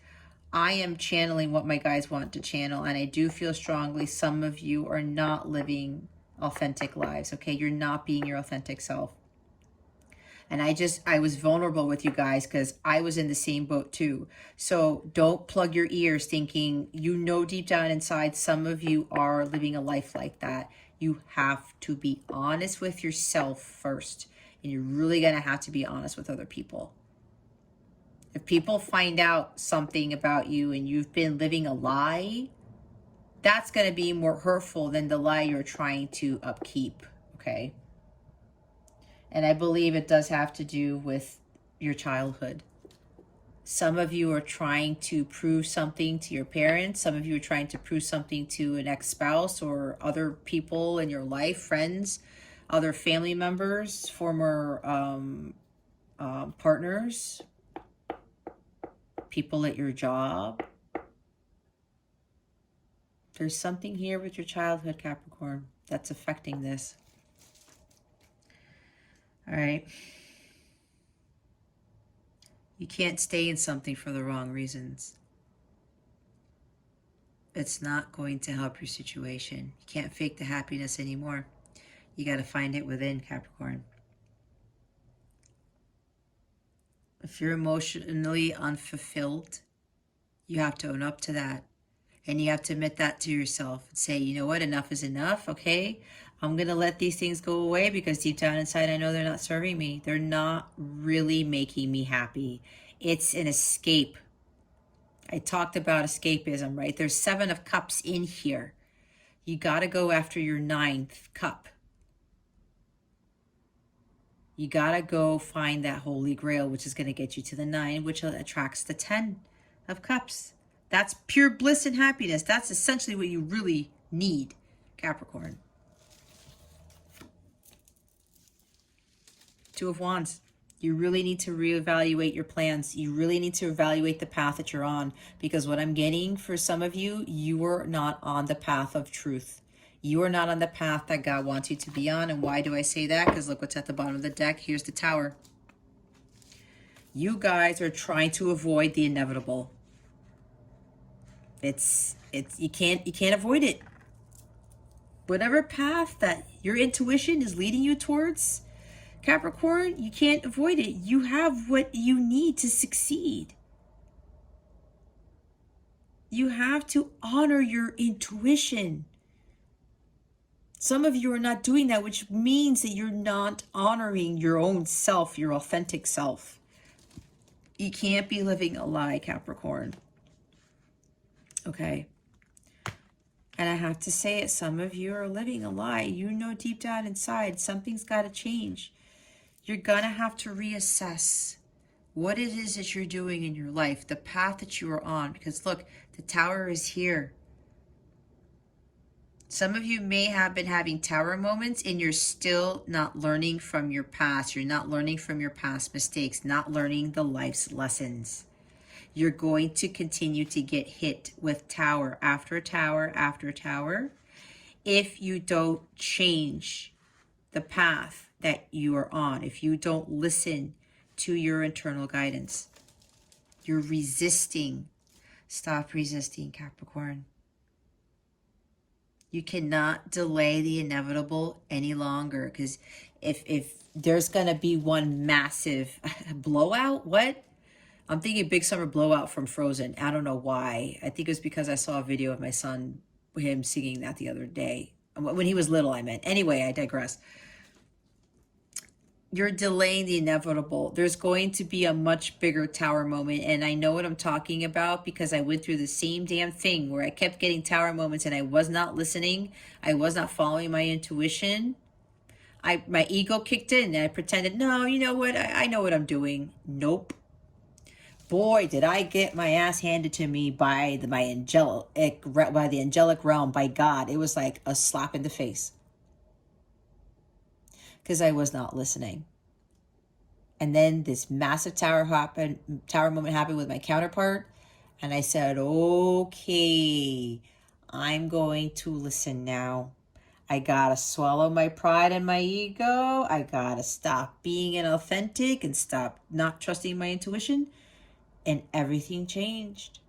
Speaker 1: I am channeling what my guides want to channel, and I do feel strongly some of you are not living authentic lives, okay? You're not being your authentic self. And I was vulnerable with you guys because I was in the same boat too. So don't plug your ears thinking, you know, deep down inside, some of you are living a life like that. You have to be honest with yourself first. And you're really going to have to be honest with other people. If people find out something about you and you've been living a lie, that's going to be more hurtful than the lie you're trying to upkeep, okay? And I believe it does have to do with your childhood. Some of you are trying to prove something to your parents. Some of you are trying to prove something to an ex-spouse or other people in your life, friends, other family members, former partners, people at your job. There's something here with your childhood, Capricorn, that's affecting this. All right. You can't stay in something for the wrong reasons. It's not going to help your situation. You can't fake the happiness anymore. You got to find it within, Capricorn. If you're emotionally unfulfilled, you have to own up to that. And you have to admit that to yourself and say, you know what, enough is enough, okay? I'm going to let these things go away because deep down inside, I know they're not serving me. They're not really making me happy. It's an escape. I talked about escapism, right? There's 7 of Cups in here. You got to go after your 9th cup. You got to go find that holy grail, which is going to get you to the 9, which attracts the 10 of Cups. That's pure bliss and happiness. That's essentially what you really need, Capricorn. 2 of Wands. You really need to reevaluate your plans. You really need to evaluate the path that you're on, because what I'm getting for some of you, you are not on the path of truth. You are not on the path that God wants you to be on. And why do I say that? Because look what's at the bottom of the deck. Here's the Tower. You guys are trying to avoid the inevitable. You can't avoid it. Whatever path that your intuition is leading you towards, Capricorn, you can't avoid it. You have what you need to succeed. You have to honor your intuition. Some of you are not doing that, which means that you're not honoring your own self, your authentic self. You can't be living a lie, Capricorn. Okay. And I have to say it, some of you are living a lie. You know deep down inside, something's got to change. You're going to have to reassess what it is that you're doing in your life, the path that you are on. Because look, the Tower is here. Some of you may have been having Tower moments and you're still not learning from your past. You're not learning from your past mistakes, not learning the life's lessons. You're going to continue to get hit with Tower after Tower after Tower if you don't change the path that you are on, if you don't listen to your internal guidance. You're resisting. Stop resisting, Capricorn. You cannot delay the inevitable any longer, because if there's going to be one massive blowout, what? I'm thinking Big Summer Blowout from Frozen. I don't know why. I think it was because I saw a video of my son, him singing that the other day. When he was little, I meant. Anyway, I digress. You're delaying the inevitable. There's going to be a much bigger Tower moment, and I know what I'm talking about because I went through the same damn thing where I kept getting Tower moments and I was not listening. I was not following my intuition. My ego kicked in and I pretended, no, you know what? I know what I'm doing. Nope. boy, did I get my ass handed to me by the angelic realm, by God. It was like a slap in the face because I was not listening. And then this massive tower moment happened with my counterpart, and I said, okay, I'm going to listen now. I gotta swallow my pride and my ego. I gotta stop being inauthentic and stop not trusting my intuition. And everything changed.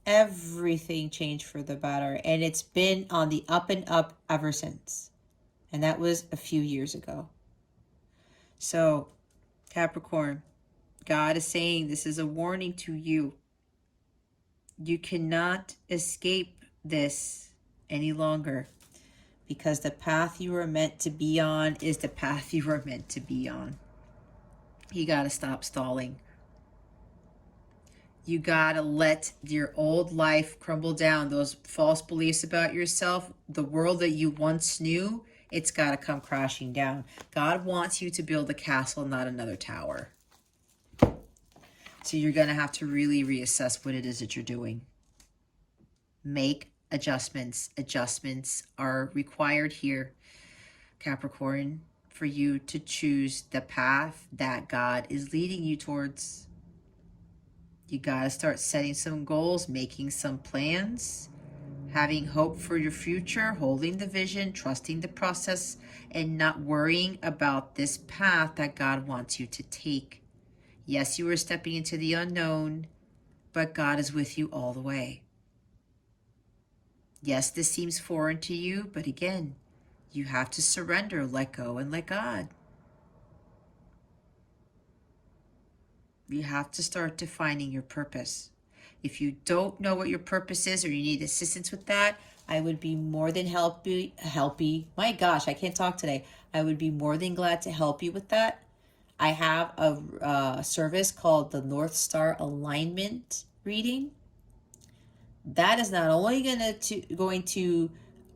Speaker 1: Everything changed for the better. And it's been on the up and up ever since. And that was a few years ago. So, Capricorn, God is saying this is a warning to you. You cannot escape this any longer, because the path you are meant to be on is the path you are meant to be on. You got to stop stalling. You got to let your old life crumble down. Those false beliefs about yourself, the world that you once knew, it's got to come crashing down. God wants you to build a castle, not another tower. So you're going to have to really reassess what it is that you're doing. Make adjustments. Adjustments are required here, Capricorn, for you to choose the path that God is leading you towards. You got to start setting some goals, making some plans, having hope for your future, holding the vision, trusting the process, and not worrying about this path that God wants you to take. Yes, you are stepping into the unknown, but God is with you all the way. Yes, this seems foreign to you, but again, you have to surrender, let go, and let God. You have to start defining your purpose. If you don't know what your purpose is, or you need assistance with that, I would be more than helpy. My gosh, I can't talk today. I would be more than glad to help you with that. I have a service called the North Star Alignment Reading. That is not only going to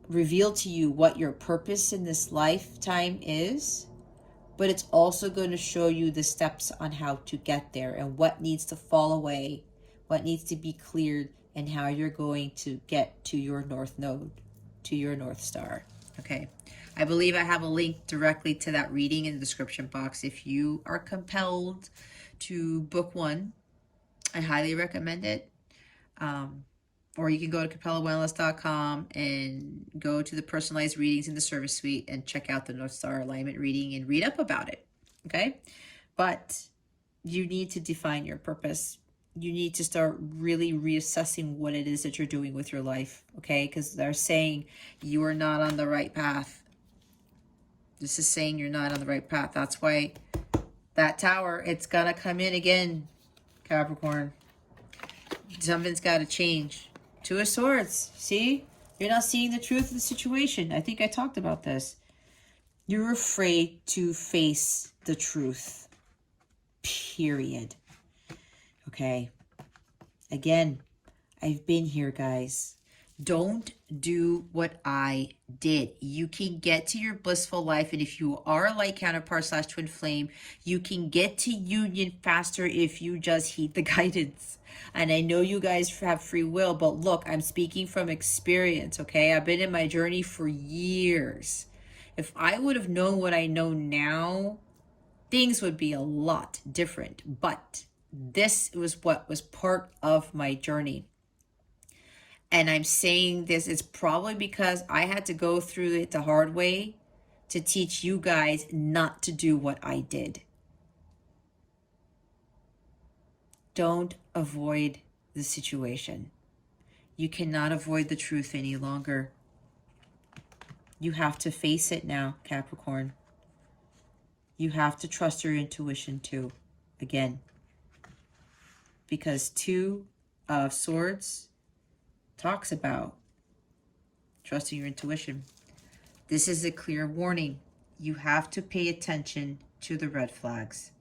Speaker 1: reveal to you what your purpose in this lifetime is, but it's also going to show you the steps on how to get there and what needs to fall away, what needs to be cleared, and how you're going to get to your North Node, to your North Star. Okay. I believe I have a link directly to that reading in the description box. If you are compelled to book one, I highly recommend it. Or you can go to capellawellness.com and go to the personalized readings in the service suite and check out the North Star alignment reading and read up about it. Okay? But you need to define your purpose. You need to start really reassessing what it is that you're doing with your life. Okay? Because they're saying you are not on the right path. This is saying you're not on the right path. That's why that tower, it's going to come in again, Capricorn. Something's got to change. Two of Swords. See? You're not seeing the truth of the situation. I think I talked about this. You're afraid to face the truth. Period. Okay? Again, I've been here, guys. Don't do what I did. You can get to your blissful life, and if you are a light counterpart / twin flame, you can get to union faster if you just heed the guidance. And I know you guys have free will, but look, I'm speaking from experience, okay? I've been in my journey for years. If I would have known what I know now, things would be a lot different. But this was what was part of my journey. And I'm saying this is probably because I had to go through it the hard way to teach you guys not to do what I did. Don't avoid the situation. You cannot avoid the truth any longer. You have to face it now, Capricorn. You have to trust your intuition too, again. Because Two of Swords talks about trusting your intuition. This is a clear warning. You have to pay attention to the red flags.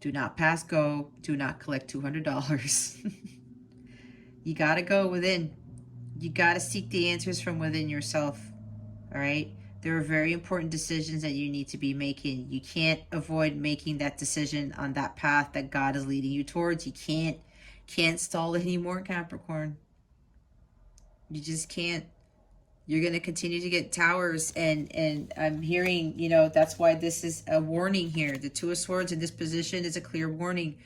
Speaker 1: Do not pass go. Do not collect $200. You got to go within. You got to seek the answers from within yourself. All right? There are very important decisions that you need to be making. You can't avoid making that decision on that path that God is leading you towards. You can't stall anymore, Capricorn. You just can't. You're going to continue to get towers, and I'm hearing, you know, that's why this is a warning here. The Two of Swords in this position is a clear warning.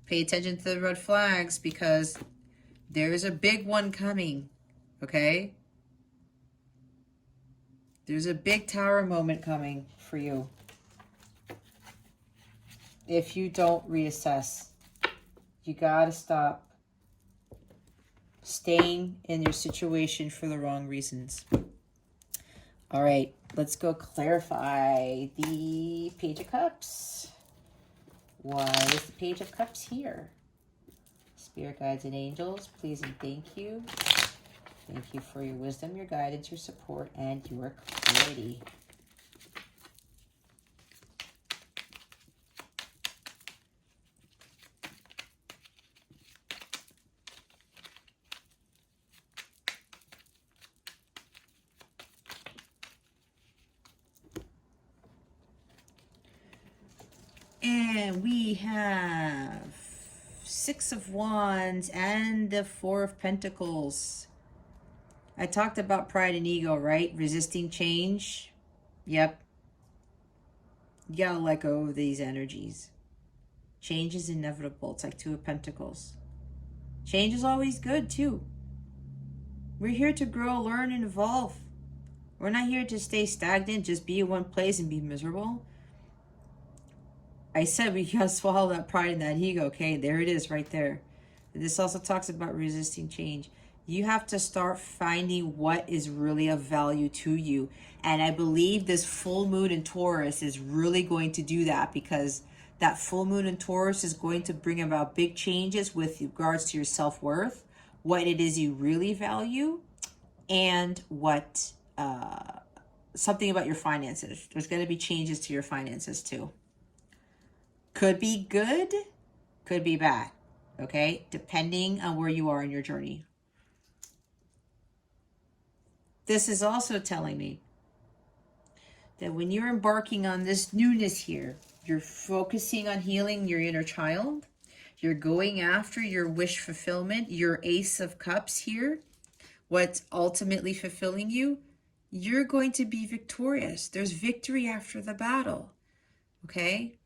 Speaker 1: Pay attention to the red flags, because there's a big one coming, okay? There's a big tower moment coming for you if you don't reassess. You got to stop staying in your situation for the wrong reasons. All right, let's go clarify the Page of Cups. Why is the Page of Cups here? Spirit guides and angels, please and thank you. Thank you for your wisdom, your guidance, your support, and your clarity. And we have Six of Wands and the Four of Pentacles. I talked about pride and ego, right? Resisting change. Yep. You gotta let go of these energies. Change is inevitable. It's like Two of Pentacles. Change is always good too. We're here to grow, learn, and evolve. We're not here to stay stagnant, just be in one place and be miserable. I said we gotta swallow that pride and that ego, okay? There it is right there. This also talks about resisting change. You have to start finding what is really of value to you. And I believe this full moon in Taurus is really going to do that, because that full moon in Taurus is going to bring about big changes with regards to your self-worth, what it is you really value, and what something about your finances. There's going to be changes to your finances too. Could be good, could be bad, okay? Depending on where you are in your journey. This is also telling me that when you're embarking on this newness here, you're focusing on healing your inner child. You're going after your wish fulfillment, your Ace of Cups here, what's ultimately fulfilling you. You're going to be victorious. There's victory after the battle, okay?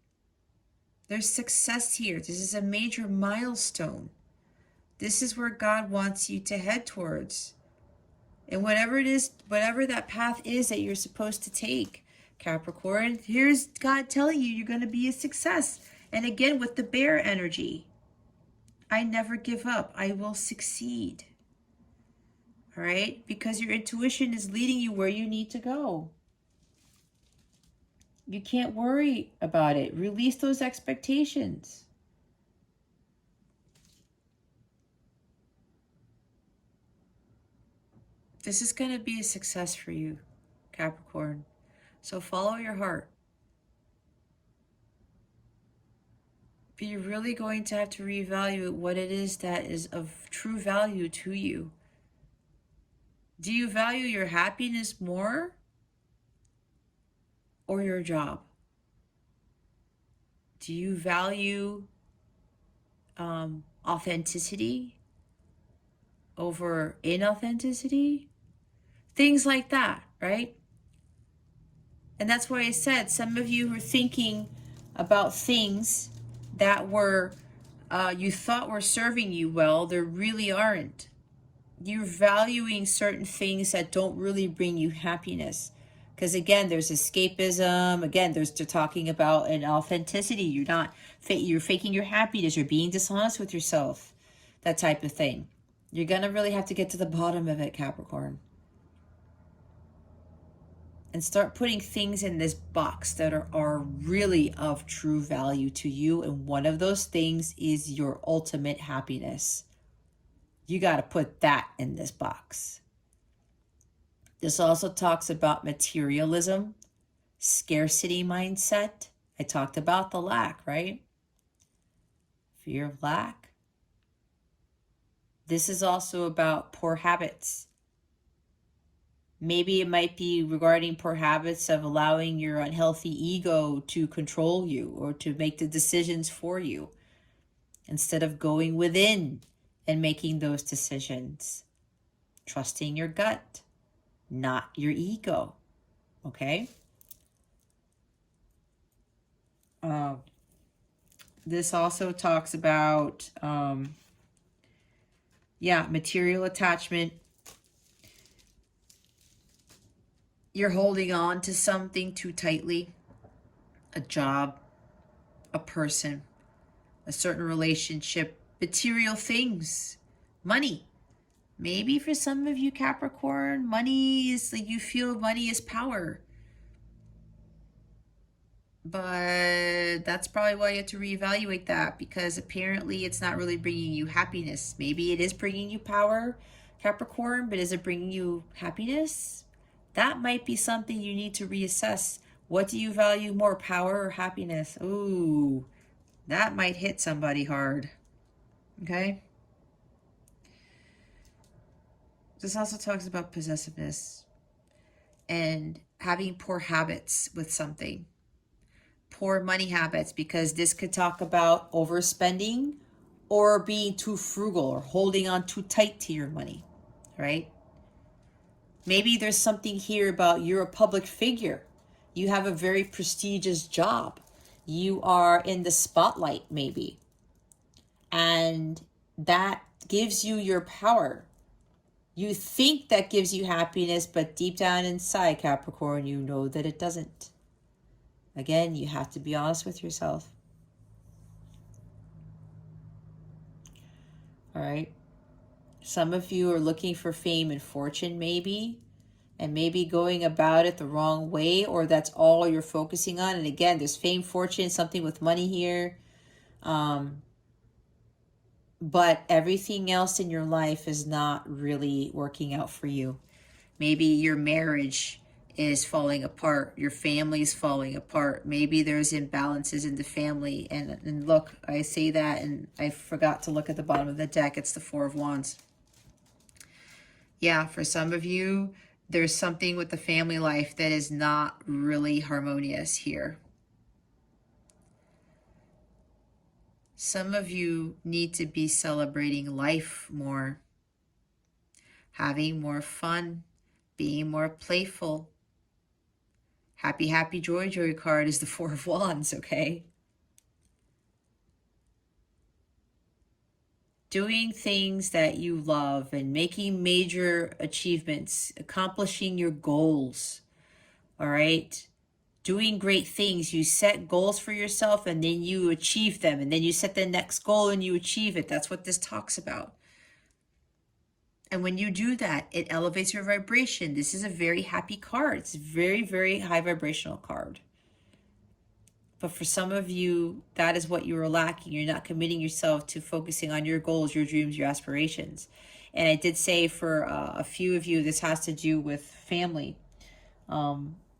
Speaker 1: There's success here. This is a major milestone. This is where God wants you to head towards. And whatever it is, whatever that path is that you're supposed to take, Capricorn, here's God telling you you're going to be a success. And again, with the bear energy, I never give up. I will succeed. All right? Because your intuition is leading you where you need to go. You can't worry about it. Release those expectations. This is going to be a success for you, Capricorn. So follow your heart. But you're really going to have to reevaluate what it is that is of true value to you. Do you value your happiness more, or your job? Do you value authenticity over inauthenticity? Things like that, right? And that's why I said some of you were thinking about things that were you thought were serving you well, they really aren't. You're valuing certain things that don't really bring you happiness. Because again, there's escapism. Again, they're talking about an authenticity. You're faking your happiness. You're being dishonest with yourself. That type of thing. You're going to really have to get to the bottom of it, Capricorn. And start putting things in this box that are really of true value to you. And one of those things is your ultimate happiness. You got to put that in this box. This also talks about materialism, scarcity mindset. I talked about the lack, right? Fear of lack. This is also about poor habits, Maybe it might be regarding poor habits of allowing your unhealthy ego to control you or to make the decisions for you instead of going within and making those decisions. Trusting your gut, not your ego. Okay? This also talks about, material attachment. You're holding on to something too tightly. A job, a person, a certain relationship, material things, money. Maybe for some of you Capricorn, money is like you feel money is power. But that's probably why you have to reevaluate that, because apparently it's not really bringing you happiness. Maybe it is bringing you power, Capricorn, but is it bringing you happiness? That might be something you need to reassess. What do you value more, power or happiness? Ooh, that might hit somebody hard. Okay? This also talks about possessiveness and having poor habits with something. Poor money habits, because this could talk about overspending or being too frugal or holding on too tight to your money, right? Maybe there's something here about you're a public figure. You have a very prestigious job. You are in the spotlight maybe. And that gives you your power. You think that gives you happiness, but deep down inside, Capricorn, you know that it doesn't. Again, you have to be honest with yourself. All right. Some of you are looking for fame and fortune maybe, and maybe going about it the wrong way, or that's all you're focusing on. And again, there's fame, fortune, something with money here. But everything else in your life is not really working out for you. Maybe your marriage is falling apart. Your family's falling apart. Maybe there's imbalances in the family. And look, I say that and I forgot to look at the bottom of the deck. It's the Four of Wands. Yeah, for some of you, there's something with the family life that is not really harmonious here. Some of you need to be celebrating life more, having more fun, being more playful. Happy, happy, joy, joy card is the Four of Wands, okay? Doing things that you love and making major achievements, accomplishing your goals, all right? Doing great things. You set goals for yourself and then you achieve them. And then you set the next goal and you achieve it. That's what this talks about. And when you do that, it elevates your vibration. This is a very happy card. It's a very, very high vibrational card. But for some of you, that is what you are lacking. You're not committing yourself to focusing on your goals, your dreams, your aspirations. And I did say for a few of you, this has to do with family.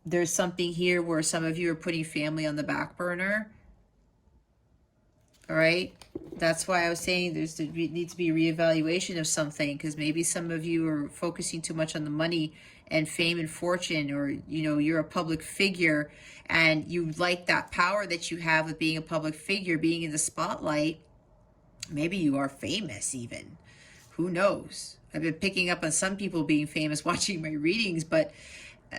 Speaker 1: There's something here where some of you are putting family on the back burner. All right. That's why I was saying there needs to be a reevaluation of something, because maybe some of you are focusing too much on the money and fame and fortune, or, you know, you're a public figure and you like that power that you have of being a public figure, being in the spotlight. Maybe you are famous even. Who knows? I've been picking up on some people being famous watching my readings, but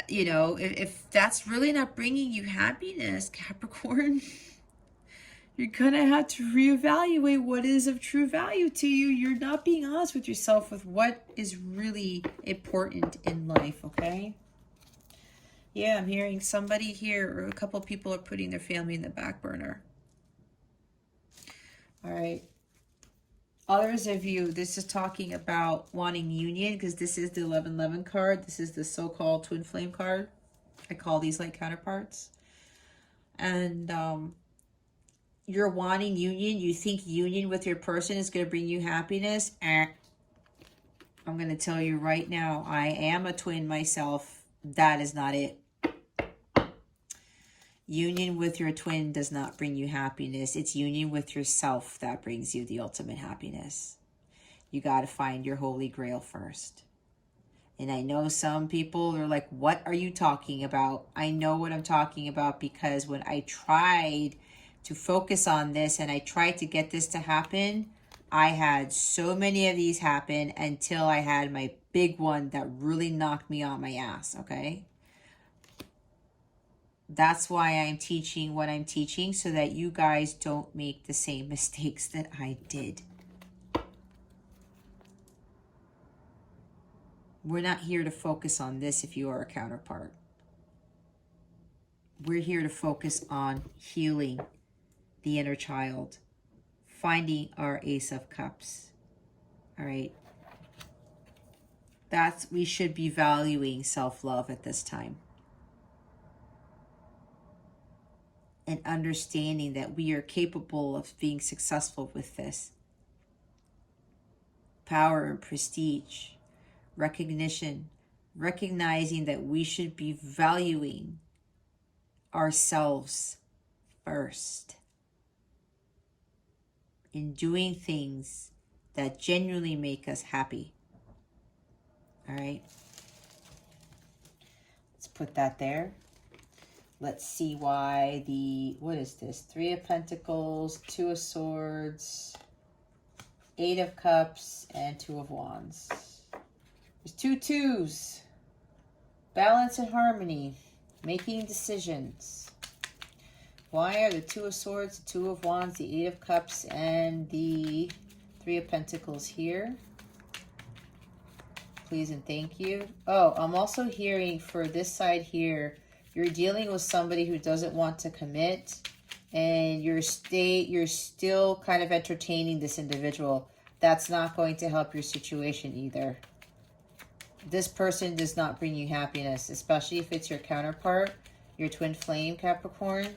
Speaker 1: you know, if that's really not bringing you happiness, Capricorn, you're gonna have to reevaluate what is of true value to you. You're not being honest with yourself with what is really important in life, okay? Yeah, I'm hearing somebody here, or a couple people are putting their family in the back burner. All right. Others of you, this is talking about wanting union, because this is the 1111 card. This is the so-called twin flame card. I call these like counterparts. And you're wanting union. You think union with your person is going to bring you happiness. I'm going to tell you right now, I am a twin myself. That is not it. Union with your twin does not bring you happiness. It's union with yourself that brings you the ultimate happiness. You got to find your holy grail first. And I know some people are like, what are you talking about? I know what I'm talking about, because when I tried to focus on this and I tried to get this to happen, I had so many of these happen until I had my big one that really knocked me on my ass, okay? That's why I'm teaching what I'm teaching, so that you guys don't make the same mistakes that I did. We're not here to focus on this if you are a counterpart. We're here to focus on healing the inner child, finding our Ace of Cups. All right. We should be valuing self-love at this time. And understanding that we are capable of being successful with this. Power and prestige, recognition, recognizing that we should be valuing ourselves first, in doing things that genuinely make us happy. All right, let's put that there. Let's see why what is this? 3 of Pentacles, 2 of Swords, 8 of Cups, and 2 of Wands. There's 2 twos. Balance and harmony. Making decisions. Why are the 2 of Swords, the 2 of Wands, the 8 of Cups, and the 3 of Pentacles here? Please and thank you. Oh, I'm also hearing for this side here, you're dealing with somebody who doesn't want to commit, and you're still kind of entertaining this individual. That's not going to help your situation either. This person does not bring you happiness, especially if it's your counterpart, your twin flame Capricorn.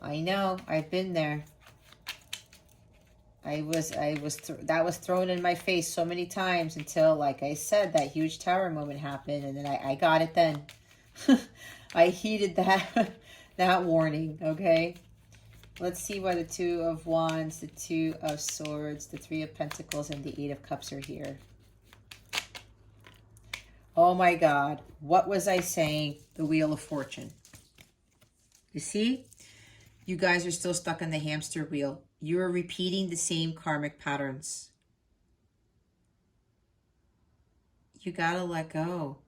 Speaker 1: I know, I've been there. That was thrown in my face so many times until, like I said, that huge tower moment happened, and then I got it then. I heeded that warning, okay? Let's see why the 2 of Wands, the 2 of Swords, the 3 of Pentacles, and the 8 of Cups are here. Oh my God, what was I saying? The Wheel of Fortune. You see? You guys are still stuck on the hamster wheel. You are repeating the same karmic patterns. You gotta let go.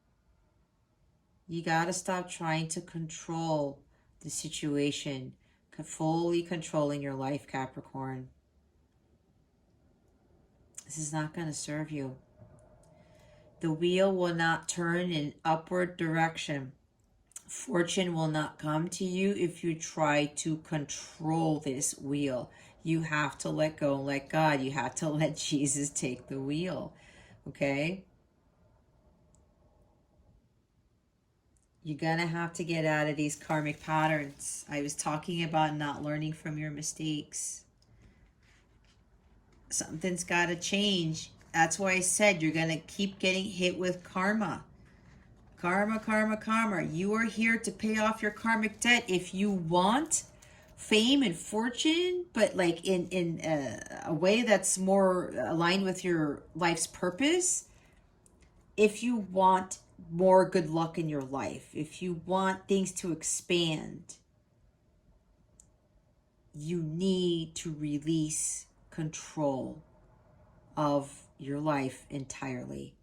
Speaker 1: You gotta stop trying to control the situation, fully controlling your life, Capricorn. This is not gonna serve you. The wheel will not turn in upward direction. Fortune will not come to you if you try to control this wheel. You have to let go and let God. You have to let Jesus take the wheel. Okay? You're going to have to get out of these karmic patterns. I was talking about not learning from your mistakes. Something's got to change. That's why I said you're going to keep getting hit with karma. Karma, karma, karma. You are here to pay off your karmic debt. If you want fame and fortune, but like in a way that's more aligned with your life's purpose, if you want more good luck in your life, if you want things to expand, you need to release control of your life entirely.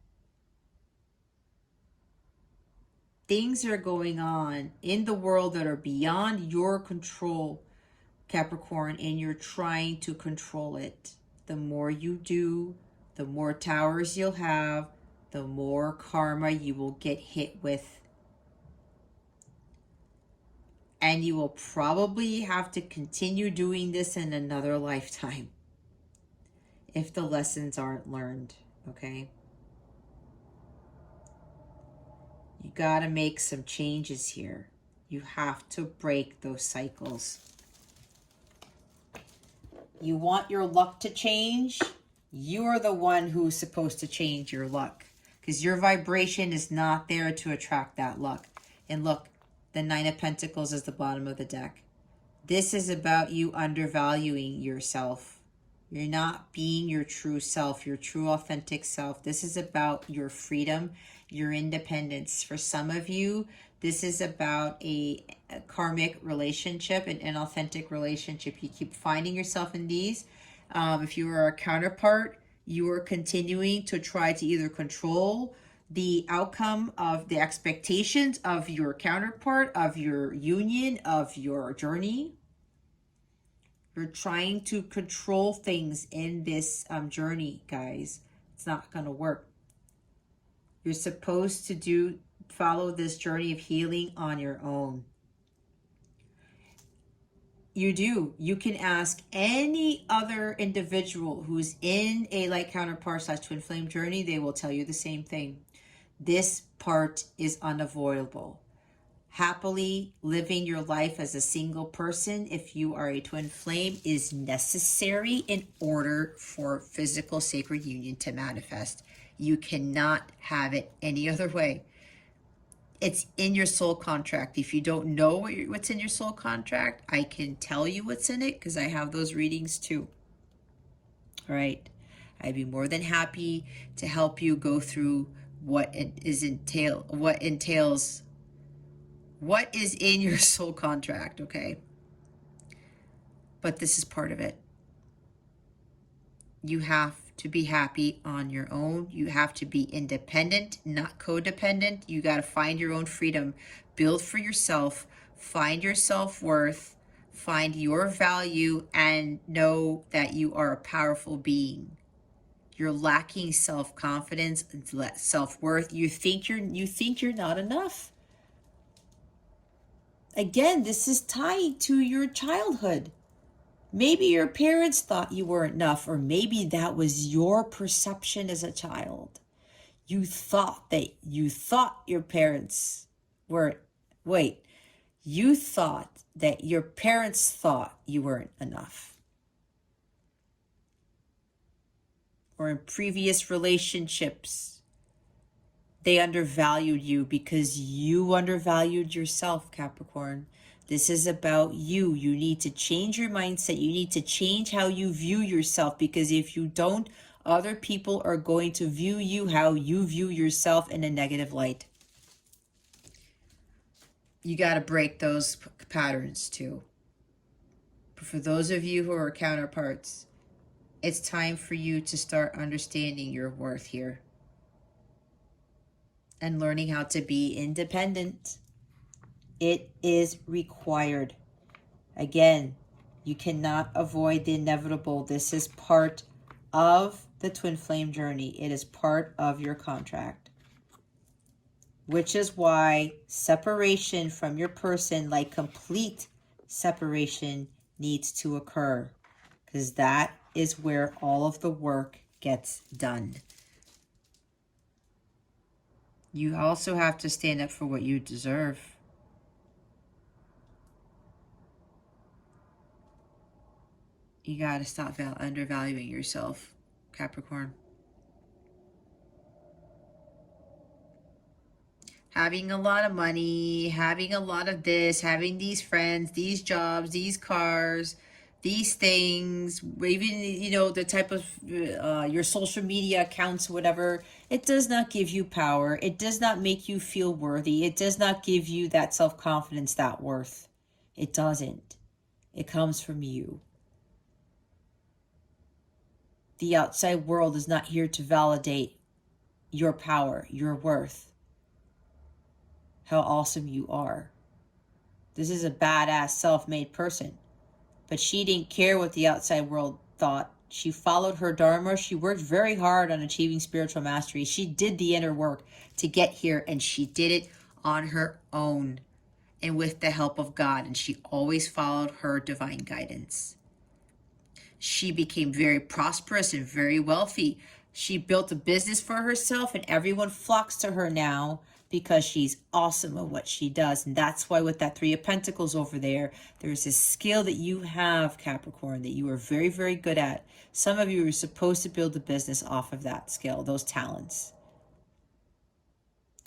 Speaker 1: Things are going on in the world that are beyond your control, Capricorn, and you're trying to control it. The more you do, the more towers you'll have, the more karma you will get hit with. And you will probably have to continue doing this in another lifetime if the lessons aren't learned, okay? You got to make some changes here. You have to break those cycles. You want your luck to change? You're the one who's supposed to change your luck, because your vibration is not there to attract that luck. And look, the 9 of Pentacles is the bottom of the deck. This is about you undervaluing yourself, You're not being your true self, your true authentic self. This is about your freedom, your independence. For some of you, this is about a karmic relationship, an authentic relationship. You keep finding yourself in these. If you are a counterpart, you are continuing to try to either control the outcome of the expectations of your counterpart, of your union, of your journey. You're trying to control things in this journey, guys. It's not going to work. You're supposed to follow this journey of healing on your own. You do. You can ask any other individual who's in a light counterpart / twin flame journey. They will tell you the same thing. This part is unavoidable. Happily living your life as a single person, if you are a twin flame, is necessary in order for physical sacred union to manifest. You cannot have it any other way. It's in your soul contract. If you don't know what's in your soul contract, I can tell you what's in it because I have those readings too. All right. I'd be more than happy to help you go through what is in your soul contract, okay? But this is part of it. You have to be happy on your own. You have to be independent, not codependent. You got to find your own freedom. Build for yourself. Find your self-worth. Find your value and know that you are a powerful being. You're lacking self-confidence, self-worth. You think you're not enough. Again, this is tied to your childhood. Maybe your parents thought you weren't enough, or maybe that was your perception as a child. You thought your parents weren't, you thought that your parents thought you weren't enough. Or in previous relationships, they undervalued you because you undervalued yourself, Capricorn. This is about you. You need to change your mindset. You need to change how you view yourself, because if you don't, other people are going to view you how you view yourself in a negative light. You got to break those patterns too. But for those of you who are counterparts, it's time for you to start understanding your worth here and learning how to be independent. It is required. Again, you cannot avoid the inevitable. This is part of the twin flame journey. It is part of your contract. Which is why separation from your person, like complete separation, needs to occur. Because that is where all of the work gets done. You also have to stand up for what you deserve. You got to stop undervaluing yourself, Capricorn. Having a lot of money, having a lot of this, having these friends, these jobs, these cars, these things, even, the type of your social media accounts, whatever, it does not give you power. It does not make you feel worthy. It does not give you that self-confidence, that worth. It doesn't. It comes from you. The outside world is not here to validate your power, your worth, how awesome you are. This is a badass self-made person. But she didn't care what the outside world thought. She followed her dharma. She worked very hard on achieving spiritual mastery. She did the inner work to get here, and she did it on her own and with the help of God. And she always followed her divine guidance. She became very prosperous and very wealthy. She built a business for herself, and everyone flocks to her now because she's awesome at what she does. And that's why with that Three of Pentacles over there, there's this skill that you have, Capricorn, that you are very, very good at. Some of you are supposed to build a business off of that skill, those talents.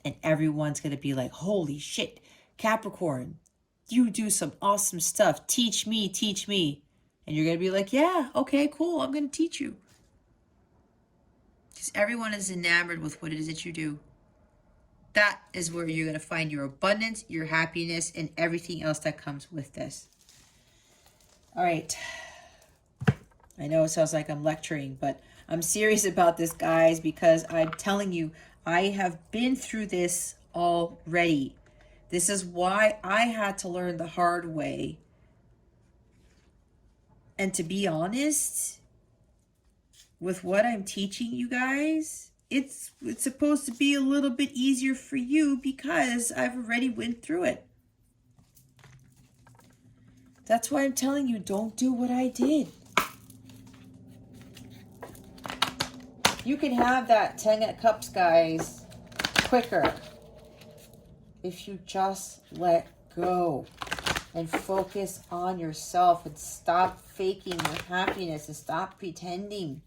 Speaker 1: And everyone's going to be like, holy shit, Capricorn, you do some awesome stuff. Teach me, teach me. And you're going to be like, yeah, okay, cool, I'm going to teach you. Because everyone is enamored with what it is that you do. That is where you're going to find your abundance, your happiness, and everything else that comes with this. All right. I know it sounds like I'm lecturing, but I'm serious about this, guys, because I'm telling you, I have been through this already. This is why I had to learn the hard way. And to be honest, with what I'm teaching you guys, it's supposed to be a little bit easier for you because I've already went through it. That's why I'm telling you, don't do what I did. You can have that 10 of Cups, guys, quicker if you just let go and focus on yourself and stop faking your happiness and stop pretending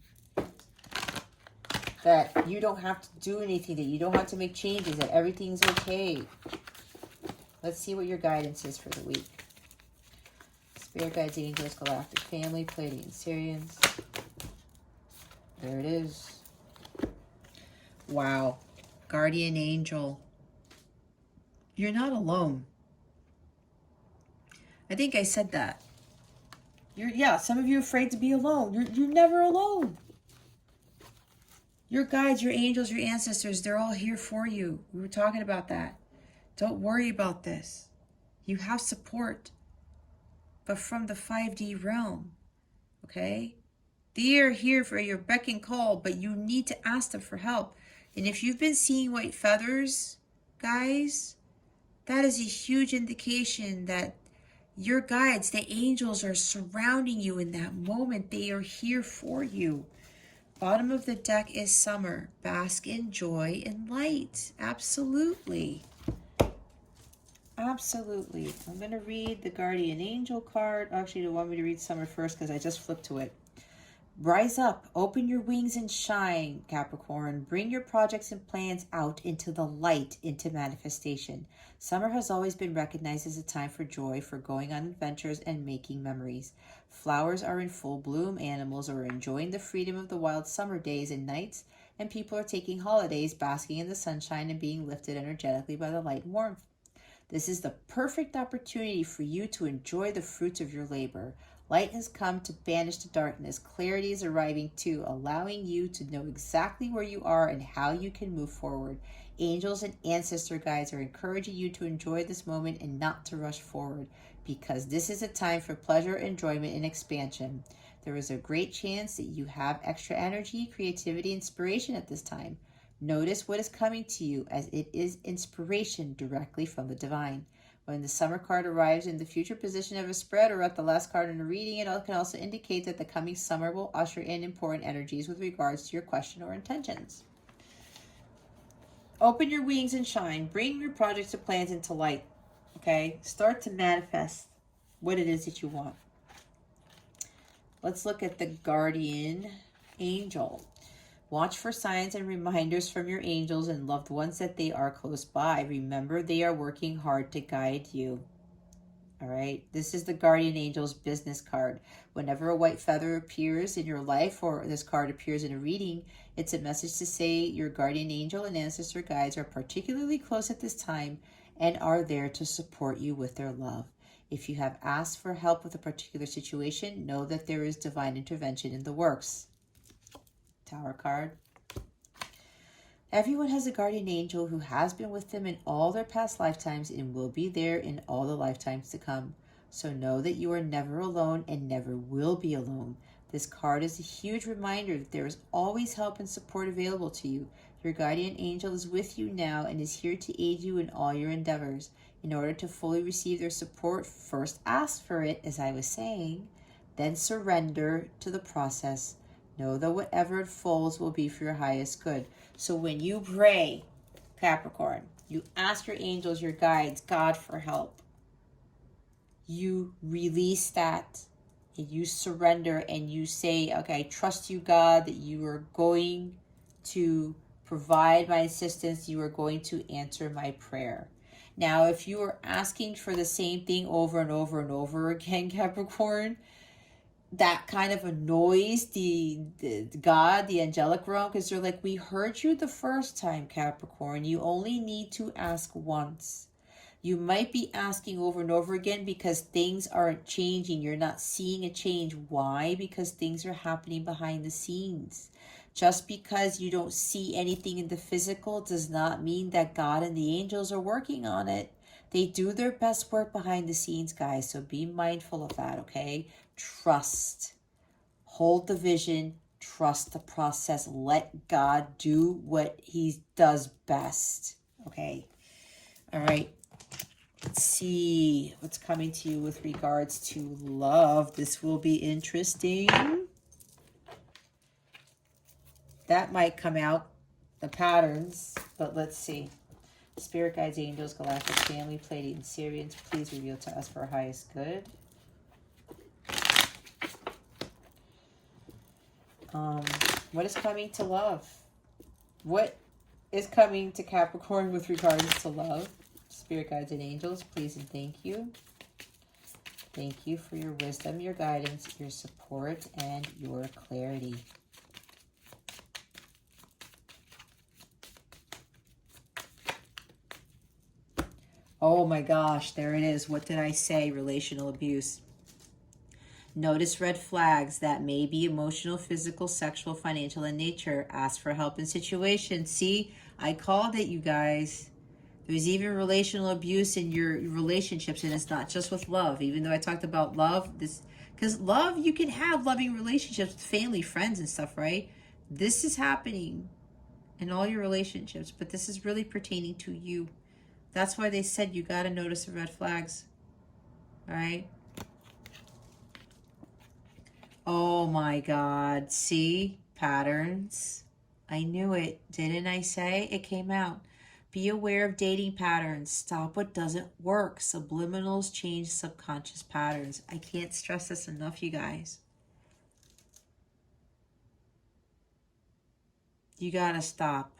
Speaker 1: that you don't have to do anything, that you don't have to make changes, that everything's okay. Let's see what your guidance is for the week. Spirit guides, angels, galactic family, Pleiadian Syrians. There it is. Wow. Guardian angel. You're not alone. I think I said that. Yeah, some of you are afraid to be alone. You're never alone. Your guides, your angels, your ancestors, they're all here for you. We were talking about that. Don't worry about this. You have support, but from the 5D realm, okay? They are here for your beck and call, but you need to ask them for help. And if you've been seeing white feathers, guys, that is a huge indication that your guides, the angels, are surrounding you in that moment. They are here for you. Bottom of the deck is summer. Bask in joy and light. Absolutely. Absolutely. I'm going to read the Guardian Angel card. Actually, you want me to read summer first because I just flipped to it. Rise up, open your wings and shine, Capricorn. Bring your projects and plans out into the light, into manifestation. Summer has always been recognized as a time for joy, for going on adventures and making memories. Flowers are in full bloom, animals are enjoying the freedom of the wild summer days and nights, and people are taking holidays, basking in the sunshine and being lifted energetically by the light and warmth. This is the perfect opportunity for you to enjoy the fruits of your labor. Light has come to banish the darkness. Clarity is arriving too, allowing you to know exactly where you are and how you can move forward. Angels and ancestor guides are encouraging you to enjoy this moment and not to rush forward, because this is a time for pleasure, enjoyment, and expansion. There is a great chance that you have extra energy, creativity, inspiration at this time. Notice what is coming to you, as it is inspiration directly from the divine. When the summer card arrives in the future position of a spread or at the last card in a reading, it can also indicate that the coming summer will usher in important energies with regards to your question or intentions. Open your wings and shine. Bring your projects or plans into light. Okay? Start to manifest what it is that you want. Let's look at the Guardian Angel. Watch for signs and reminders from your angels and loved ones that they are close by. Remember, they are working hard to guide you. All right. This is the Guardian Angel's business card. Whenever a white feather appears in your life or this card appears in a reading, it's a message to say your guardian angel and ancestor guides are particularly close at this time and are there to support you with their love. If you have asked for help with a particular situation, know that there is divine intervention in the works. Tower card. Everyone has a guardian angel who has been with them in all their past lifetimes and will be there in all the lifetimes to come. So know that you are never alone and never will be alone. This card is a huge reminder that there is always help and support available to you. Your guardian angel is with you now and is here to aid you in all your endeavors. In order to fully receive their support, first ask for it, as I was saying, then surrender to the process. Know that whatever it falls will be for your highest good. So when you pray, Capricorn, you ask your angels, your guides, God for help. You release that and you surrender and you say, okay, I trust you, God, that you are going to provide my assistance. You are going to answer my prayer. Now, if you are asking for the same thing over and over and over again, Capricorn, that kind of annoys the God, the angelic realm, because they're like, we heard you the first time, Capricorn. You only need to ask once. You might be asking over and over again because things aren't changing. You're not seeing a change. Why? Because things are happening behind the scenes. Just because you don't see anything in the physical does not mean that God and the angels are working on it. They do their best work behind the scenes, guys. So be mindful of that, okay? Trust. Hold the vision. Trust the process. Let God do what he does best, okay? All right. Let's see what's coming to you with regards to love. This will be interesting. That might come out, the patterns, but let's see. Spirit guides, angels, galactic family, Pleiadian, Syrians, please reveal to us for our highest good. What is coming to love? What is coming to Capricorn with regards to love? Spirit guides and angels, please and thank you. Thank you for your wisdom, your guidance, your support, and your clarity. Oh my gosh, there it is. What did I say? Relational abuse. Notice red flags that may be emotional, physical, sexual, financial in nature. Ask for help in situations. See, I called it, you guys. There's even relational abuse in your relationships, and it's not just with love. Even though I talked about love, this because love, you can have loving relationships with family, friends, and stuff, right? This is happening in all your relationships, but this is really pertaining to you. That's why they said you got to notice the red flags. All right? Oh my God. See? Patterns. I knew it. Didn't I say? It came out. Be aware of dating patterns. Stop what doesn't work. Subliminals change subconscious patterns. I can't stress this enough, you guys. You got to stop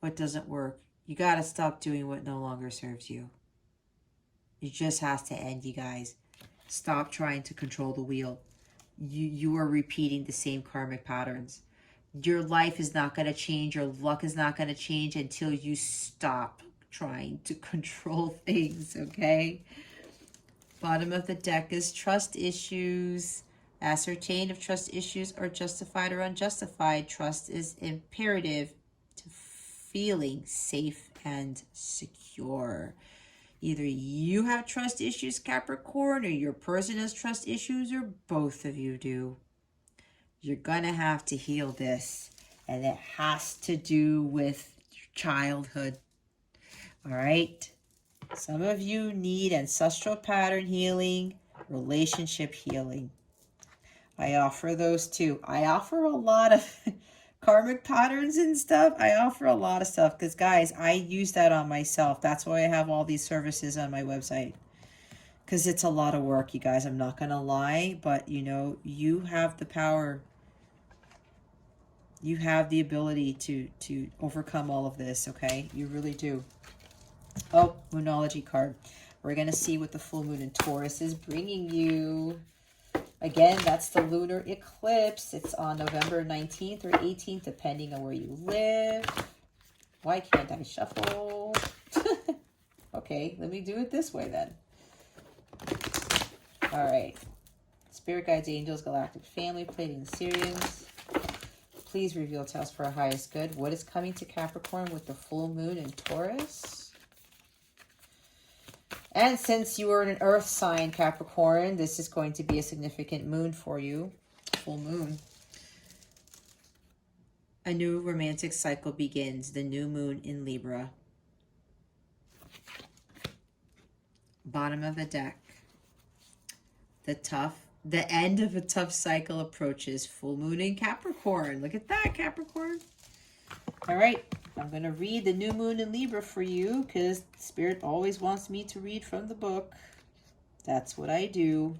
Speaker 1: what doesn't work. You got to stop doing what no longer serves you. It just has to end, you guys. Stop trying to control the wheel. You are repeating the same karmic patterns. Your life is not going to change. Your luck is not going to change until you stop trying to control things, okay? Bottom of the deck is trust issues. Ascertain if trust issues are justified or unjustified. Trust is imperative to feeling safe and secure. Either you have trust issues, Capricorn, or your person has trust issues, or both of you do. You're going to have to heal this. And it has to do with childhood. All right? Some of you need ancestral pattern healing, relationship healing. I offer those too. I offer a lot of karmic patterns and stuff. I offer a lot of stuff because, guys, I use that on myself. That's why I have all these services on my website. Because it's a lot of work, you guys. I'm not going to lie. But, you know, you have the power. You have the ability to overcome all of this, okay? You really do. Oh, Moonology card. We're going to see what the full moon in Taurus is bringing you. Again, that's the lunar eclipse. It's on November 19th or 18th, depending on where you live. Why can't I shuffle? Okay, let me do it this way then. All right. Spirit guides, angels, galactic family, Pleiadian, Syrians. Please reveal to us for our highest good. What is coming to Capricorn with the full moon in Taurus? And since you are an earth sign, Capricorn, this is going to be a significant moon for you. Full moon. A new romantic cycle begins. The new moon in Libra. Bottom of the deck. The end of a tough cycle approaches. Full moon in Capricorn. Look at that, Capricorn. All right. I'm going to read the new moon in Libra for you because Spirit always wants me to read from the book. That's what I do.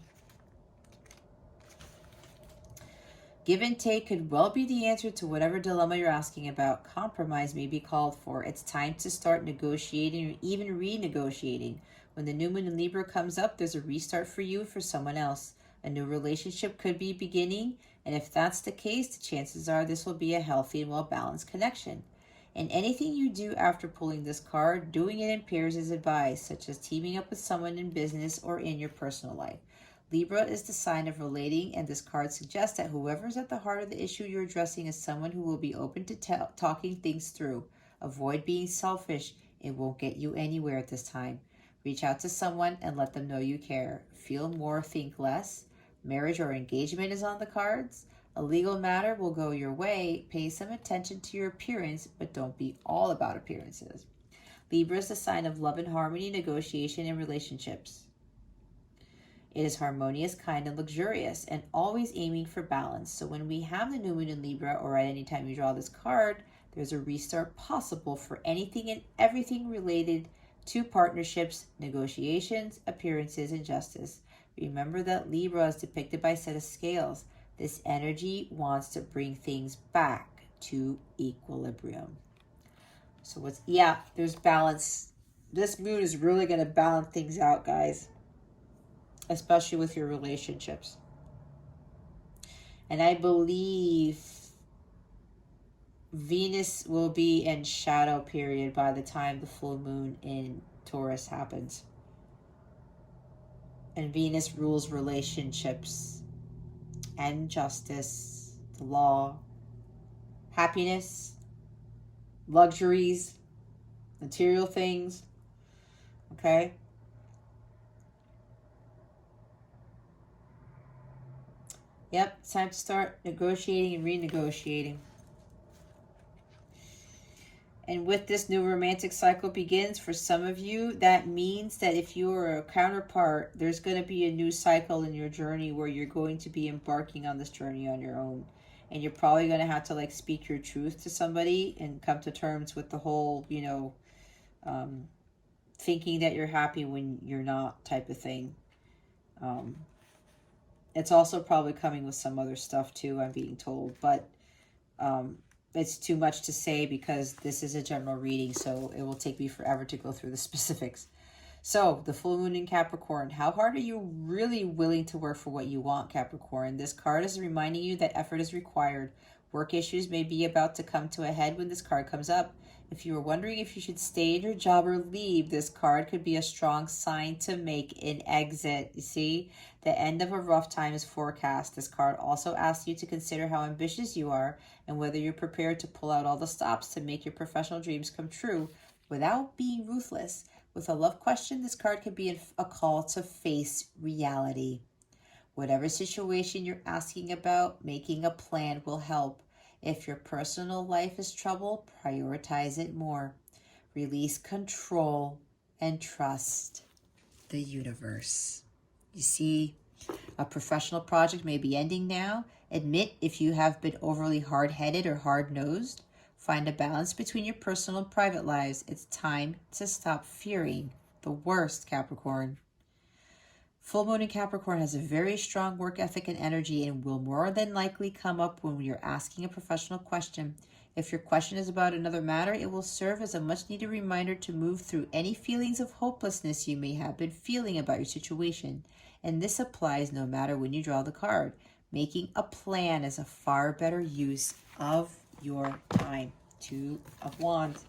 Speaker 1: Give and take could well be the answer to whatever dilemma you're asking about. Compromise may be called for. It's time to start negotiating or even renegotiating. When the new moon in Libra comes up, there's a restart for you, for someone else. A new relationship could be beginning, and if that's the case, the chances are this will be a healthy and well-balanced connection. And anything you do after pulling this card, doing it in pairs is advised, such as teaming up with someone in business or in your personal life. Libra is the sign of relating, and this card suggests that whoever is at the heart of the issue you're addressing is someone who will be open to talking things through. Avoid being selfish. It won't get you anywhere at this time. Reach out to someone and let them know you care. Feel more, think less. Marriage or engagement is on the cards. A legal matter will go your way. Pay some attention to your appearance, but don't be all about appearances. Libra is the sign of love and harmony, negotiation, and relationships. It is harmonious, kind, and luxurious, and always aiming for balance. So when we have the new moon in Libra, or at any time you draw this card, there's a restart possible for anything and everything related to partnerships, negotiations, appearances, and justice. Remember that Libra is depicted by a set of scales. This energy wants to bring things back to equilibrium. So there's balance. This moon is really going to balance things out, guys, especially with your relationships. And I believe Venus will be in shadow period by the time the full moon in Taurus happens. And Venus rules relationships and justice, the law, happiness, luxuries, material things. Okay? Yep, it's time to start negotiating and renegotiating. And with this new romantic cycle begins, for some of you, that means that if you are a counterpart, there's going to be a new cycle in your journey where you're going to be embarking on this journey on your own. And you're probably going to have to speak your truth to somebody and come to terms with the whole, thinking that you're happy when you're not type of thing. It's also probably coming with some other stuff too, I'm being told. But it's too much to say because this is a general reading, so it will take me forever to go through the specifics. So, the full moon in Capricorn. How hard are you really willing to work for what you want, Capricorn? This card is reminding you that effort is required. Work issues may be about to come to a head when this card comes up. If you were wondering if you should stay in your job or leave, this card could be a strong sign to make an exit. You see, the end of a rough time is forecast. This card also asks you to consider how ambitious you are and whether you're prepared to pull out all the stops to make your professional dreams come true without being ruthless. With a love question, this card could be a call to face reality. Whatever situation you're asking about, making a plan will help. If your personal life is trouble, prioritize it more. Release control and trust the universe. You see, a professional project may be ending now. Admit if you have been overly hard-headed or hard-nosed. Find a balance between your personal and private lives. It's time to stop fearing the worst, Capricorn. Full moon in Capricorn has a very strong work ethic and energy and will more than likely come up when you're asking a professional question. If your question is about another matter, it will serve as a much-needed reminder to move through any feelings of hopelessness you may have been feeling about your situation. And this applies no matter when you draw the card. Making a plan is a far better use of your time. Two of Wands.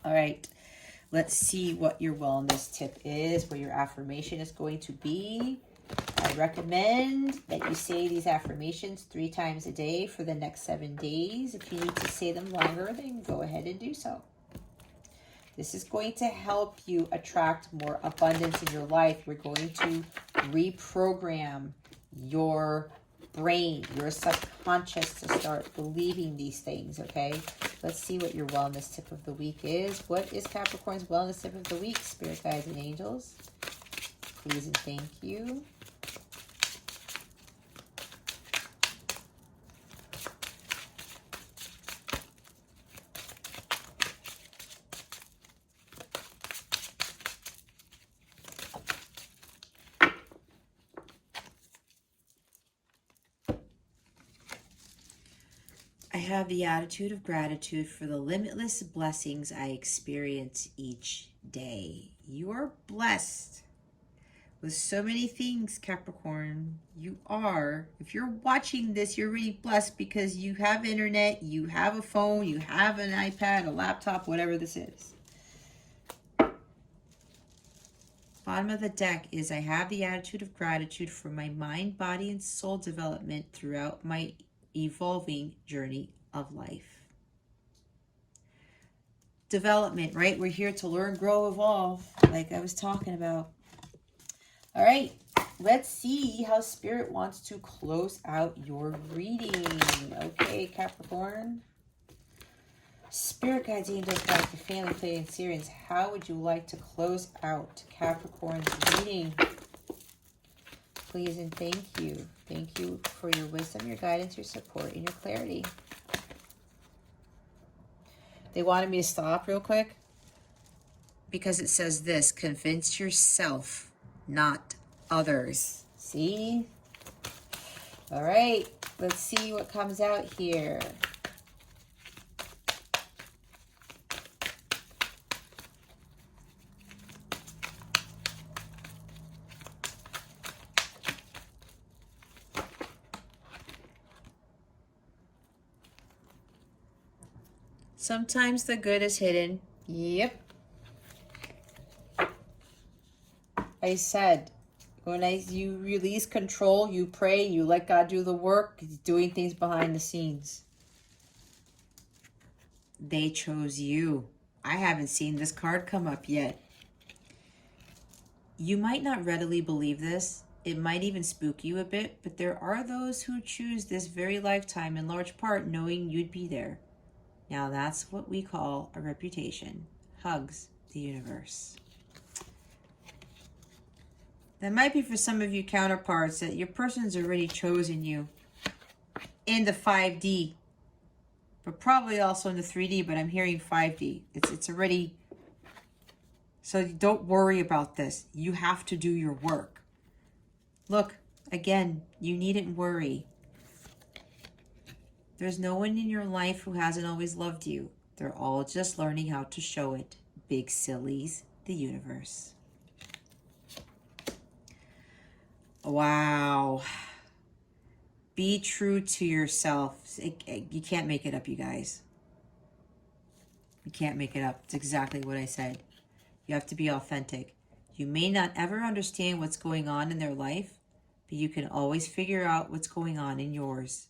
Speaker 1: All right. Let's see what your wellness tip is, where your affirmation is going to be. I recommend that you say these affirmations 3 times a day for the next 7 days. If you need to say them longer, then go ahead and do so. This is going to help you attract more abundance in your life. You're going to reprogram your brain, your subconscious, to start believing these things, okay? Let's see what your wellness tip of the week is. What is Capricorn's wellness tip of the week, spirit guides and angels? Please and thank you. I have the attitude of gratitude for the limitless blessings I experience each day. You are blessed with so many things, Capricorn. You are, if you're watching this, you're really blessed because you have internet, you have a phone, you have an iPad, a laptop, whatever this is. Bottom of the deck is I have the attitude of gratitude for my mind, body, and soul development throughout my evolving journey of life. Development, right? We're here to learn, grow, evolve, like I was talking about. All right, let's see how Spirit wants to close out your reading. Okay, Capricorn. Spirit guides, angels, guides, the family, play, and Sirians. How would you like to close out Capricorn's reading? Please and thank you. Thank you for your wisdom, your guidance, your support, and your clarity. They wanted me to stop real quick because it says this: convince yourself, not others. See? All right, let's see what comes out here. Sometimes the good is hidden. Yep. I said, when you release control, you pray, you let God do the work, He's doing things behind the scenes. They chose you. I haven't seen this card come up yet. You might not readily believe this. It might even spook you a bit, but there are those who choose this very lifetime in large part knowing you'd be there. Now that's what we call a reputation. Hugs, the universe. That might be for some of you counterparts that your person's already chosen you in the 5D, but probably also in the 3D, but I'm hearing 5D. It's already, so don't worry about this. You have to do your work. Look, again, you needn't worry. There's no one in your life who hasn't always loved you. They're all just learning how to show it. Big sillies, the universe. Wow. Be true to yourself. You can't make it up, you guys. You can't make it up. It's exactly what I said. You have to be authentic. You may not ever understand what's going on in their life, but you can always figure out what's going on in yours.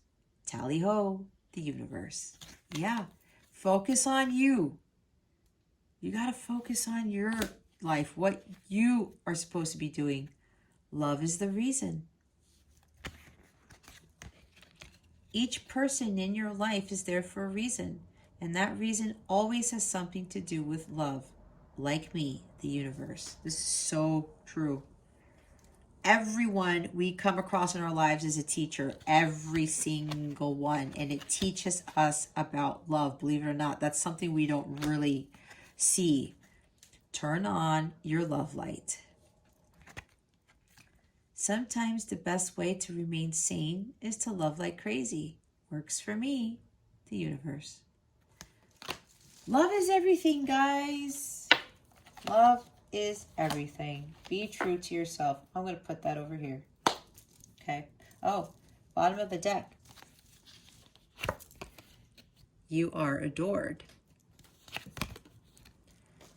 Speaker 1: Tally ho, the universe. Yeah, focus on you. You got to focus on your life, what you are supposed to be doing. Love is the reason. Each person in your life is there for a reason, and that reason always has something to do with love. Like me, the universe. This is so true. Everyone we come across in our lives is a teacher, every single one, and it teaches us about love. Believe it or not, that's something we don't really see. Turn on your love light. Sometimes the best way to remain sane is to love like crazy. Works for me, the universe. Love is everything, guys. Love is everything. Be true to yourself. I'm going to put that over here. Okay. Oh, bottom of the deck. You are adored.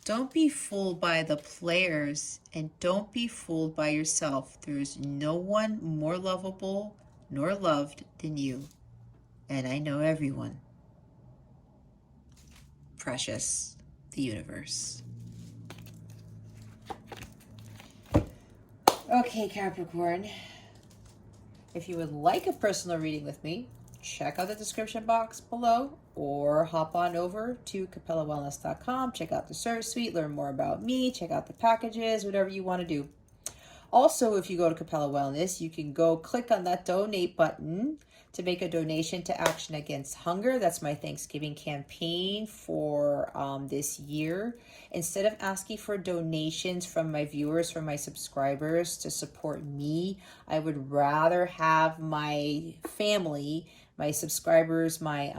Speaker 1: Don't be fooled by the players, and don't be fooled by yourself. There is no one more lovable nor loved than you. And I know everyone. Precious, the universe. Okay, Capricorn. If you would like a personal reading with me, check out the description box below or hop on over to capellawellness.com. Check out the service suite, learn more about me, check out the packages, whatever you want to do. Also, if you go to Capella Wellness, you can go click on that donate button to make a donation to Action Against Hunger. That's my Thanksgiving campaign for this year. Instead of asking for donations from my viewers, from my subscribers to support me, I would rather have my family, my subscribers, my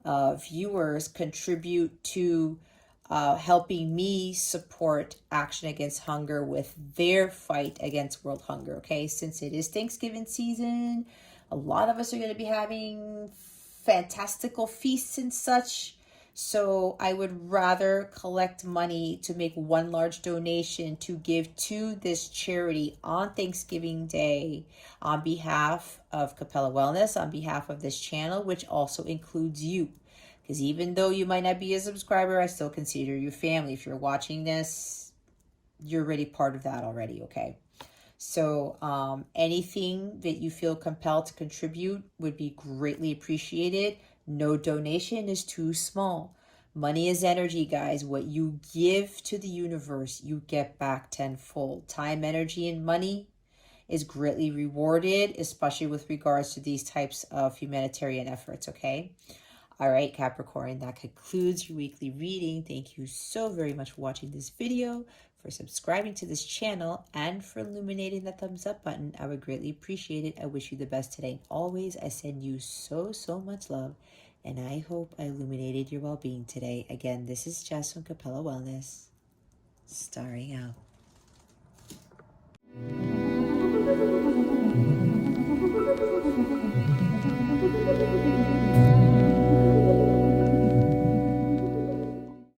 Speaker 1: viewers contribute to helping me support Action Against Hunger with their fight against world hunger. Okay, since it is Thanksgiving season, a lot of us are going to be having fantastical feasts and such. So I would rather collect money to make one large donation to give to this charity on Thanksgiving Day on behalf of Capella Wellness, on behalf of this channel, which also includes you. Because even though you might not be a subscriber, I still consider you family. If you're watching this, you're already part of that already, okay? So anything that you feel compelled to contribute would be greatly appreciated. No donation is too small. Money is energy, guys. What you give to the universe, you get back tenfold. Time, energy, and money is greatly rewarded, especially with regards to these types of humanitarian efforts, okay? All right, Capricorn, that concludes your weekly reading. Thank you so very much for watching this video, for subscribing to this channel, and for illuminating the thumbs up button. I would greatly appreciate it. I wish you the best today. And always, I send you so much love, and I hope I illuminated your well-being today. Again, this is Jess from Capella Wellness, starring out.